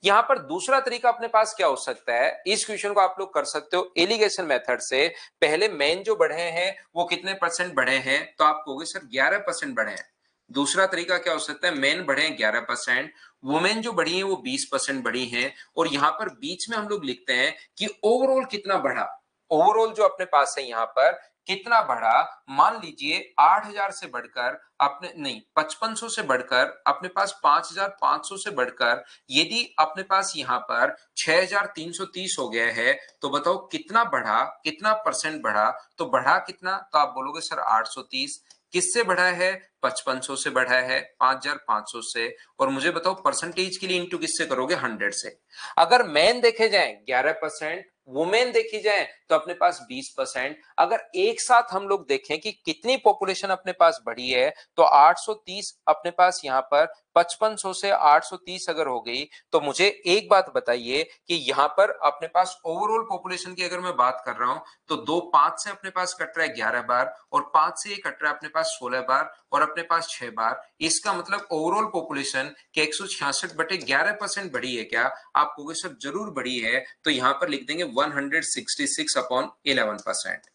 यहां पर दूसरा तरीका अपने पास क्या हो सकता है, इस क्वेश्चन को आप लोग कर सकते हो एलिगेशन मेथड से। पहले मेन जो बढ़े हैं वो कितने परसेंट बढ़े हैं, तो आप कहोगे सर 11% बढ़े हैं। दूसरा तरीका क्या हो सकता है, मेन बढ़े हैं 11%, वुमेन जो बढ़ी है वो 20% बढ़ी हैं, और यहां पर बीच में हम लोग लिखते हैं कि ओवरऑल कितना बढ़ा। ओवरऑल जो अपने पास है यहां पर कितना बढ़ा, मान लीजिए 8000 से बढ़कर अपने नहीं 5500 से बढ़कर अपने पास 5500 से बढ़कर यदि अपने पास यहां पर 6330 हो गया है, तो बताओ कितना बढ़ा, कितना परसेंट बढ़ा। तो बढ़ा कितना, तो आप बोलोगे सर 830। किससे बढ़ा है, 5500 से बढ़ा है, 5500 से। और मुझे बताओ परसेंटेज के लिए इंटू किससे करोगे, 100 से। अगर मैन देखे जाए 11%, वुमेन देखी जाए तो अपने पास 20%। अगर एक साथ हम लोग देखें कि कितनी पॉपुलेशन अपने पास बढ़ी है, तो 830 अपने पास यहां पर 5500 से 830 अगर हो गई, तो मुझे एक बात बताइए कि यहां पर अपने पास ओवरऑल पॉपुलेशन की अगर मैं बात कर रहा हूं, तो 5 से अपने पास कट रहा है 11 बार, और 5 से ये कट रहा है अपने पास 16 बार, और अपने पास 6 बार। इसका मतलब ओवरऑल पॉपुलेशन के 166/11% बढ़ी है क्या, आप कहोगे सर जरूर बढ़ी है। तो यहां पर लिख देंगे 166/11%।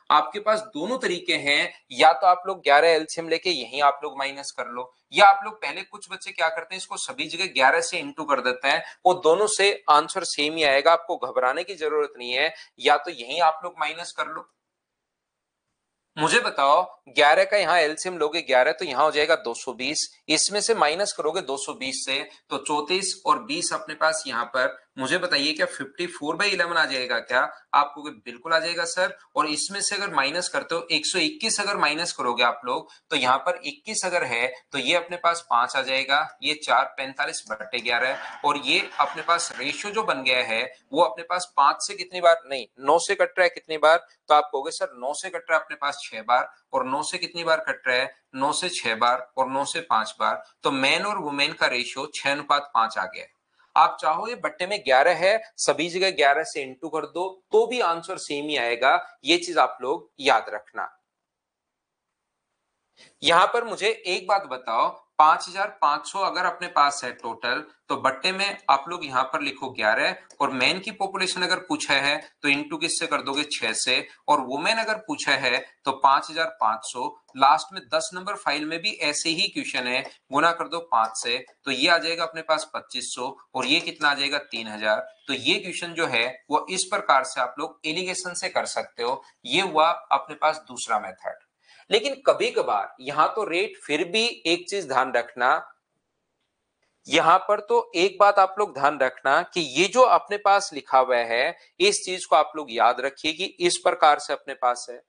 आपके पास दोनों तरीके हैं, या तो आप लोग 11 एलसीएम लेके यहीं आप लोग माइनस कर लो, या आप लोग पहले कुछ बच्चे क्या करते हैं, इसको सभी जगह 11 से इंटू कर देते हैं, वो दोनों से आंसर सेम ही आएगा, आपको घबराने की जरूरत नहीं है। या तो यहीं आप लोग माइनस कर लो। मुझे बताओ 11 का यहाँ एलसीएम लोगे 11, तो यहाँ हो जाएगा 220, इसमें से माइनस करोगे 220 से, तो 34 और 20 अपने पास यहाँ पर। मुझे बताइए क्या 54/11 आ जाएगा क्या, आपको बिल्कुल आ जाएगा सर। और इसमें से अगर माइनस करते हो 121 अगर माइनस करोगे आप लोग, तो यहाँ पर 21 अगर है तो ये अपने पास 5 आ जाएगा, ये 4 45/11, और ये अपने पास रेशियो जो बन गया है वो अपने पास 5 से कितनी बार नहीं 9 से कट रहा है कितनी बार, तो आप कहोगे सर 9 से कट रहा है अपने पास 6 बार, और 9 से कितनी बार कट रहा है, 9 से 6 बार, और 9 से 5 बार। तो मैन और वुमेन का रेशियो 6:5 आ गया है। आप चाहो ये बट्टे में 11 है, सभी जगह 11 से इंटू कर दो तो भी आंसर सेम ही आएगा, ये चीज आप लोग याद रखना। यहां पर मुझे एक बात बताओ, 5500 अगर अपने पास है टोटल, तो बट्टे में आप लोग यहां पर लिखो 11, और मैन की पॉपुलेशन अगर पूछा है तो इंटू किससे कर दोगे 6 से, और वुमेन अगर पूछा है तो 5500। लास्ट में 10 नंबर फाइल में भी ऐसे ही क्वेश्चन है, गुना कर दो 5 से, तो ये आ जाएगा अपने पास 2500, और ये कितना आ जाएगा 3000। तो ये क्वेश्चन जो है वो इस प्रकार से आप लोग एलिगेशन से कर सकते हो। ये हुआ अपने पास दूसरा मेथड। लेकिन कभी कभार यहां तो रेट, फिर भी एक चीज ध्यान रखना, यहां पर तो एक बात आप लोग ध्यान रखना कि ये जो अपने पास लिखा हुआ है इस चीज को आप लोग याद रखिए कि इस प्रकार से अपने पास है।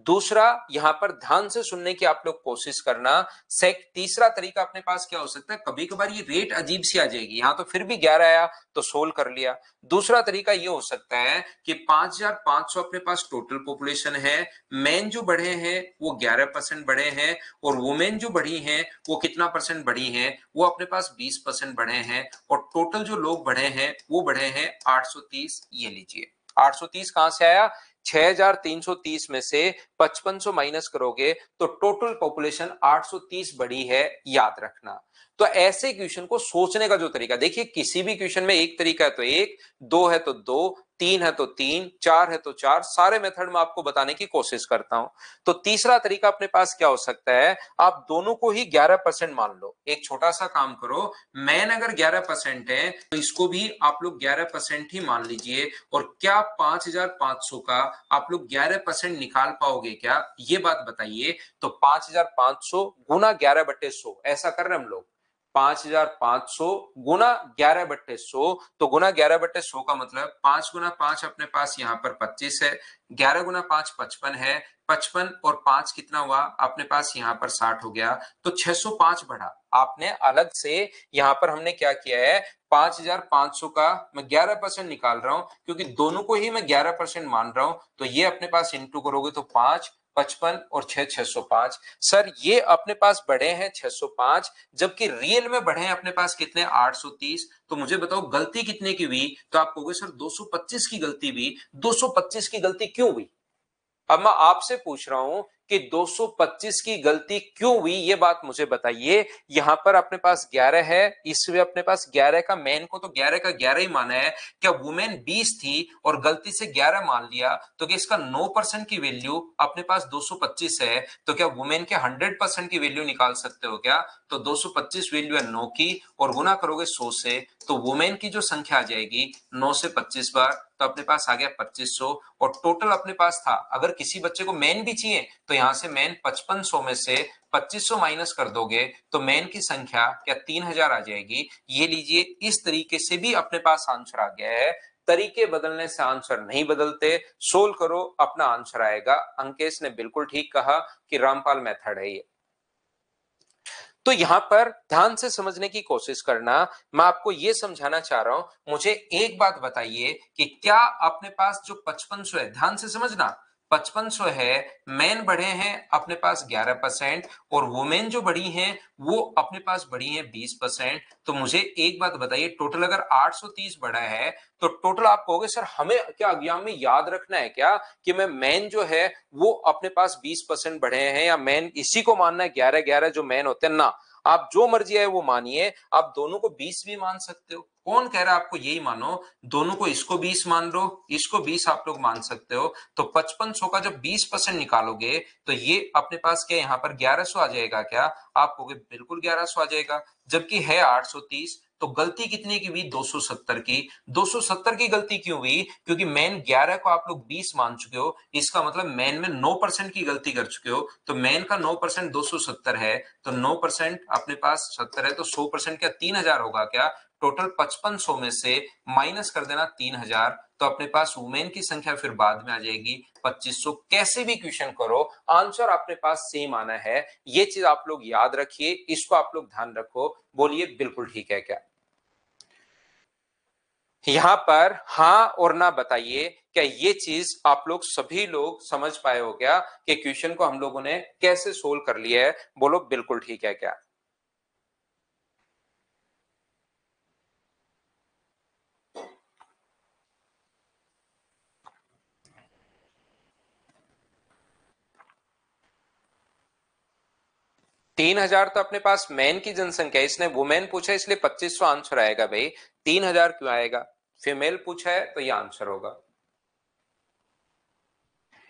दूसरा, यहां पर ध्यान से सुनने की आप लोग कोशिश करना। तीसरा तरीका अपने पास क्या हो सकता है, कभी कभार ये रेट अजीब सी आ जाएगी, यहां तो फिर भी 11 आया तो सोल्व कर लिया। दूसरा तरीका ये हो सकता है कि 5500 अपने पास टोटल पॉपुलेशन है, मेन जो बढ़े हैं वो 11% बढ़े हैं, और वुमेन जो बढ़ी हैं वो कितना परसेंट बढ़ी हैं, वो अपने पास 20% बढ़े हैं, और टोटल जो लोग बढ़े हैं वो बढ़े हैं 830। ये लीजिए 830 कहां से आया, 6330 में से 5500 माइनस करोगे तो टोटल पॉपुलेशन 830 बढ़ी है, याद रखना। तो ऐसे क्वेश्चन को सोचने का जो तरीका, देखिए किसी भी क्वेश्चन में एक तरीका है तो एक, दो है तो दो, तीन है तो तीन, चार है तो चार, सारे मेथड में आपको बताने की कोशिश करता हूं। तो तीसरा तरीका अपने पास क्या हो सकता है, आप दोनों को ही 11% मान लो। एक छोटा सा काम करो, मैन अगर 11% है तो इसको भी आप लोग 11% ही मान लीजिए, और क्या 5500 का आप लोग 11% निकाल पाओगे क्या, ये बात बताइए। तो 5500 गुना 11/100 ऐसा कर रहे हैं हम लोग। 5500 गुना 11/100। तो गुना 11/100 का मतलब 5 गुना 5 अपने पास यहाँ पर 25 है, 11 गुना 5 55 है, 55 और 5 कितना हुआ अपने पास यहाँ पर 60 हो गया, तो 605 बढ़ा। आपने अलग से यहाँ पर हमने क्या किया है, 5500 का मैं 11% निकाल रहा हूं क्योंकि दोनों को ही मैं 11% मान रहा हूं, तो ये अपने पास इंटू करोगे तो 5 55 और 6 605। सर ये अपने पास बढ़े हैं 605, जबकि रियल में बढ़े हैं अपने पास कितने 830। तो मुझे बताओ गलती कितने की हुई, तो आप कहोगे सर 225 की गलती हुई। 225 की गलती क्यों हुई? अब मैं आपसे पूछ रहा हूं कि 225 की गलती क्यों हुई, ये बात मुझे बताइए। यहां पर अपने पास 11 है, इसमें अपने पास 11 का मैन को तो 11 का 11 ही माना है। क्या वुमेन 20 थी और गलती से 11 मान लिया, तो क्या इसका 9% की वैल्यू अपने पास 225 है, तो क्या वुमेन के 100% की वैल्यू निकाल सकते हो क्या? तो 225 वैल्यू है 9 की और गुना करोगे 100 से, तो वुमेन की जो संख्या आ जाएगी 9 से 25 बार, तो अपने पास आ गया 2500। और टोटल अपने पास था, अगर किसी बच्चे को मैन भी चाहिए तो यहां से मैन 5500 में से 2500 माइनस कर दोगे तो मैन की संख्या क्या 3000 आ जाएगी। ये लीजिए, इस तरीके से भी अपने पास आंसर आ गया है। तरीके बदलने से आंसर नहीं बदलते, सोल्व करो अपना आंसर आएगा। अंकेश ने बिल्कुल ठीक कहा कि रामपाल मेथड है ये। तो यहां पर ध्यान से समझने की कोशिश करना, मैं आपको यह समझाना चाह रहा हूं। मुझे एक बात बताइए कि क्या अपने पास जो 5500 है, ध्यान से समझना, 5500 है, मैन बढ़े हैं अपने पास 11% और वुमेन जो बढ़ी हैं वो अपने पास बढ़ी हैं 20%। तो मुझे एक बात बताइए, टोटल अगर 830 बढ़ा है तो टोटल आप कहोगे सर हमें क्या एग्जाम में याद रखना है क्या कि मैं मैन जो है वो अपने पास 20% बढ़े हैं, या मैन इसी को मानना है 11-11 जो मैन होते हैं ना। आप जो मर्जी है वो मानिए, आप दोनों को 20 भी मान सकते हो। कौन कह रहा है आपको यही मानो, दोनों को, इसको 20 मान लो, इसको 20 आप लोग मान सकते हो। तो 5500 का जब 20% निकालोगे तो ये अपने पास क्या यहाँ पर 1100 आ जाएगा क्या? आप कहोगे बिल्कुल 1100 आ जाएगा, जबकि है 830। तो गलती कितनी की हुई? 270 की। 270 की गलती क्यों हुई? क्योंकि मैन 11 को आप लोग 20 मान चुके हो, इसका मतलब मैन में 9% की गलती कर चुके हो। तो मैन का 9% 270 है, तो 9% अपने पास 70 है, तो 100% क्या 3000 होगा क्या? टोटल 5500 में से माइनस कर देना 3000, तो अपने पास वुमेन की संख्या फिर बाद में आ जाएगी 2500। कैसे भी क्वेश्चन करो आंसर अपने पास सेम आना है, ये चीज आप लोग याद रखिए, इसको आप लोग ध्यान रखो। बोलिए बिल्कुल ठीक है क्या? यहां पर हाँ और ना बताइए, क्या ये चीज आप लोग सभी लोग समझ पाए हो क्या कि क्वेश्चन को हम लोगों ने कैसे सोल्व कर लिया है? बोलो बिल्कुल ठीक है क्या? 3000 तो अपने पास मैन की जनसंख्या, इसने वुमेन पूछा इसलिए 2500 आंसर आएगा भाई। 3000 क्यों आएगा? फीमेल पूछा है तो ये आंसर होगा।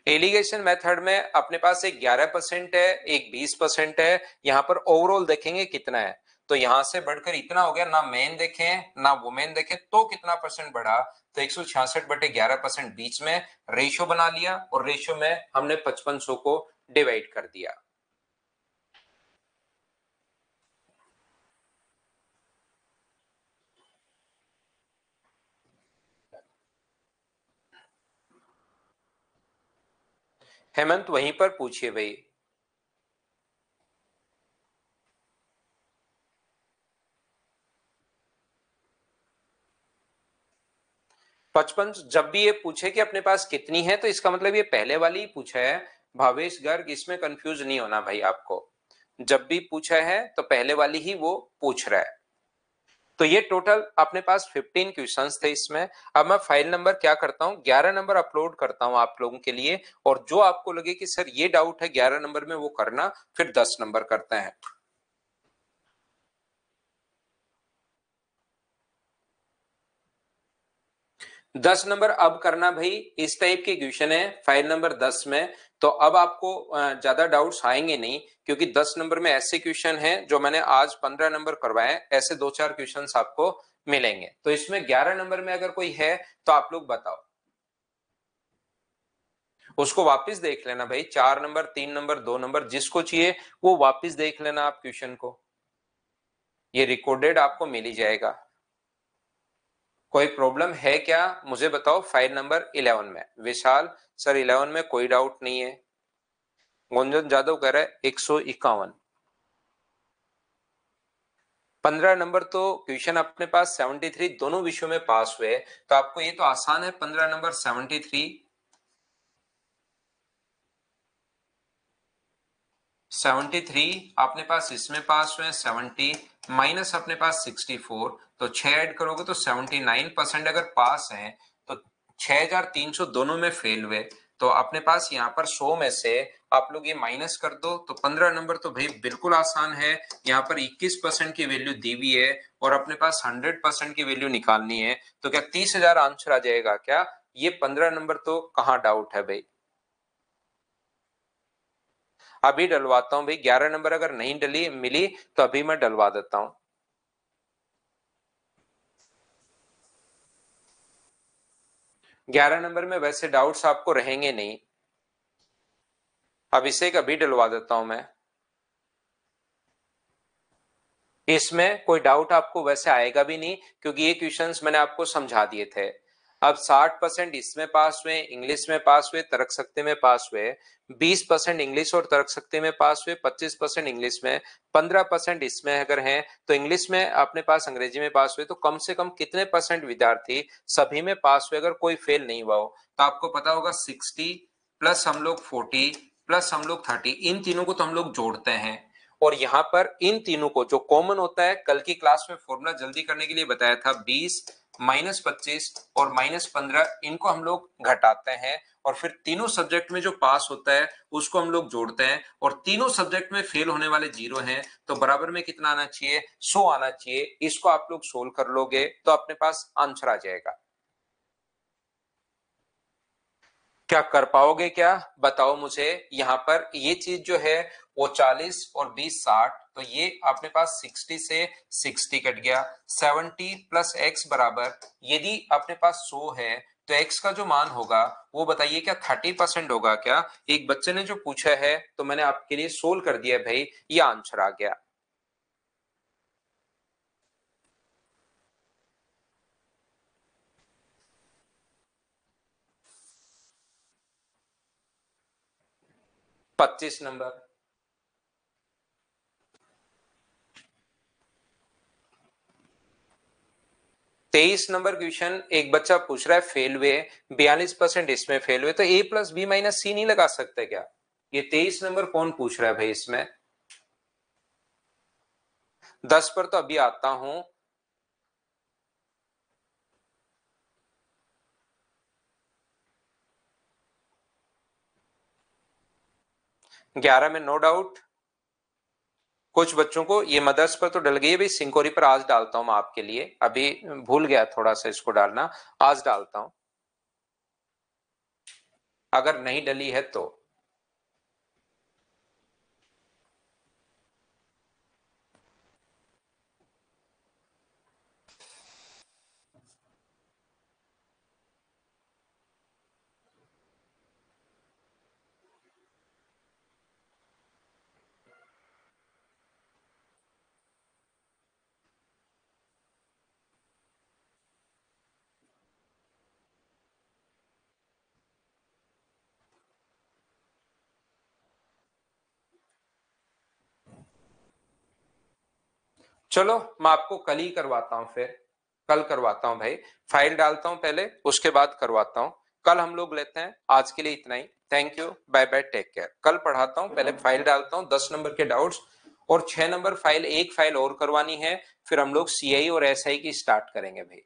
एलिगेशन मेथड में अपने पास एक 11% है, एक 20% है। यहां पर ओवरऑल देखेंगे कितना है, तो यहां से बढ़कर इतना हो गया, ना मैन देखें ना वुमेन देखें तो कितना परसेंट बढ़ा, तो 166/11% बीच में रेशियो बना लिया और रेशियो में हमने 5500 को डिवाइड कर दिया। हेमंत वहीं पर पूछिए भाई। 55 जब भी ये पूछे कि अपने पास कितनी है तो इसका मतलब ये पहले वाली ही पूछा है। भावेश गर्ग, इसमें कंफ्यूज नहीं होना भाई आपको, जब भी पूछा है तो पहले वाली ही वो पूछ रहा है। तो ये टोटल अपने पास 15 क्वेश्चंस थे इसमें। अब मैं फाइल नंबर क्या करता हूं, 11 नंबर अपलोड करता हूं आप लोगों के लिए, और जो आपको लगे कि सर ये डाउट है 11 नंबर में वो करना, फिर 10 नंबर करते हैं। 10 नंबर अब करना भाई, इस टाइप के क्वेश्चन है फाइल नंबर 10 में। तो अब आपको ज्यादा डाउट्स आएंगे नहीं, क्योंकि 10 नंबर में ऐसे क्वेश्चन हैं जो मैंने आज 15 नंबर करवाए, ऐसे 2-4 क्वेश्चंस आपको मिलेंगे। तो इसमें 11 नंबर में अगर कोई है तो आप लोग बताओ, उसको वापस देख लेना भाई। 4 नंबर, 3 नंबर, 2 नंबर जिसको चाहिए वो वापस देख लेना आप क्वेश्चन को। ये रिकॉर्डेड आपको मिल ही जाएगा। कोई प्रॉब्लम है क्या मुझे बताओ फाइल नंबर 11 में। विशाल सर 11 में कोई डाउट नहीं है। गुंजन जादव कह रहा है 151। 15 नंबर तो क्वेश्चन अपने पास 73 दोनों विषयों में पास हुए, तो आपको ये तो आसान है। 15 नंबर 73 अपने पास इसमें पास हुए 70 माइनस अपने पास 64, तो 6 ऐड करोगे तो 79% अगर पास हैं, तो 6300 दोनों में फेल हुए। तो अपने पास यहाँ पर 100 में से आप लोग ये माइनस कर दो, तो 15 नंबर तो भाई बिल्कुल आसान है। यहाँ पर 21% की वैल्यू दी हुई है और अपने पास 100% की वैल्यू निकालनी है, तो क्या 30,000 आंसर आ जाएगा क्या? ये 15 नंबर तो कहाँ डाउट है भाई। अभी डलवाता हूं भाई। 11 नंबर अगर नहीं डली मिली तो अभी मैं डलवा देता हूं। 11 नंबर में वैसे डाउट्स आपको रहेंगे नहीं। अभिषेक अभी डलवा देता हूं मैं। इसमें कोई डाउट आपको वैसे आएगा भी नहीं, क्योंकि ये क्वेश्चंस मैंने आपको समझा दिए थे। अब 60% इसमें पास हुए, इंग्लिश में पास हुए, तर्क शक्ति में पास हुए, 20% इंग्लिश और तर्क शक्ति में पास हुए, 25% इंग्लिश में, 15% इसमें अगर हैं तो इंग्लिश में अपने पास, अंग्रेजी में पास हुए, तो कम से कम कितने परसेंट विद्यार्थी सभी में पास हुए अगर कोई फेल नहीं हुआ हो? तो आपको पता होगा 60 प्लस हम लोग 40 प्लस हम लोग 30, इन तीनों को तो हम लोग जोड़ते हैं। और यहां पर इन तीनों को जो कॉमन होता है, कल की क्लास में फॉर्मूला जल्दी करने के लिए बताया था, 20 माइनस 25 और माइनस 15, इनको हम लोग घटाते हैं और फिर तीनों सब्जेक्ट में जो पास होता है उसको हम लोग जोड़ते हैं, और तीनों सब्जेक्ट में फेल होने वाले 0 हैं, तो बराबर में कितना आना चाहिए? 100 आना चाहिए। इसको आप लोग सोल्व कर लोगे तो अपने पास आंसर आ जाएगा। क्या कर पाओगे क्या बताओ मुझे। यहाँ पर ये चीज जो है वो 40 और 20 60, तो ये अपने पास 60 से 60 कट गया। 70 प्लस एक्स बराबर, यदि अपने पास 100 है तो एक्स का जो मान होगा वो बताइए क्या 30% होगा क्या? एक बच्चे ने जो पूछा है तो मैंने आपके लिए सोल्व कर दिया भाई, ये आंसर आ गया। पच्चीस नंबर 23 नंबर क्वेश्चन एक बच्चा पूछ रहा है फेल हुए, 42% इसमें फेल हुए, तो ए प्लस बी माइनस सी नहीं लगा सकते क्या? ये 23 नंबर कौन पूछ रहा है भाई इसमें? 10 पर तो अभी आता हूं। 11 में नो डाउट। कुछ बच्चों को ये मदर्स पर तो डल गई है भाई, सिंकोरी पर आज डालता हूं मैं आपके लिए, अभी भूल गया थोड़ा सा इसको डालना, आज डालता हूं अगर नहीं डली है तो। चलो मैं आपको कल ही करवाता हूं, फिर कल करवाता हूं भाई। फाइल डालता हूं पहले, उसके बाद करवाता हूं। कल हम लोग लेते हैं, आज के लिए इतना ही। Thank you, bye bye, take care. कल पढ़ाता हूं, पहले फाइल डालता हूं 10 नंबर के डाउट्स, और 6 नंबर फाइल, एक फाइल और करवानी है, फिर हम लोग सीआई और एसआई की स्टार्ट करेंगे भाई।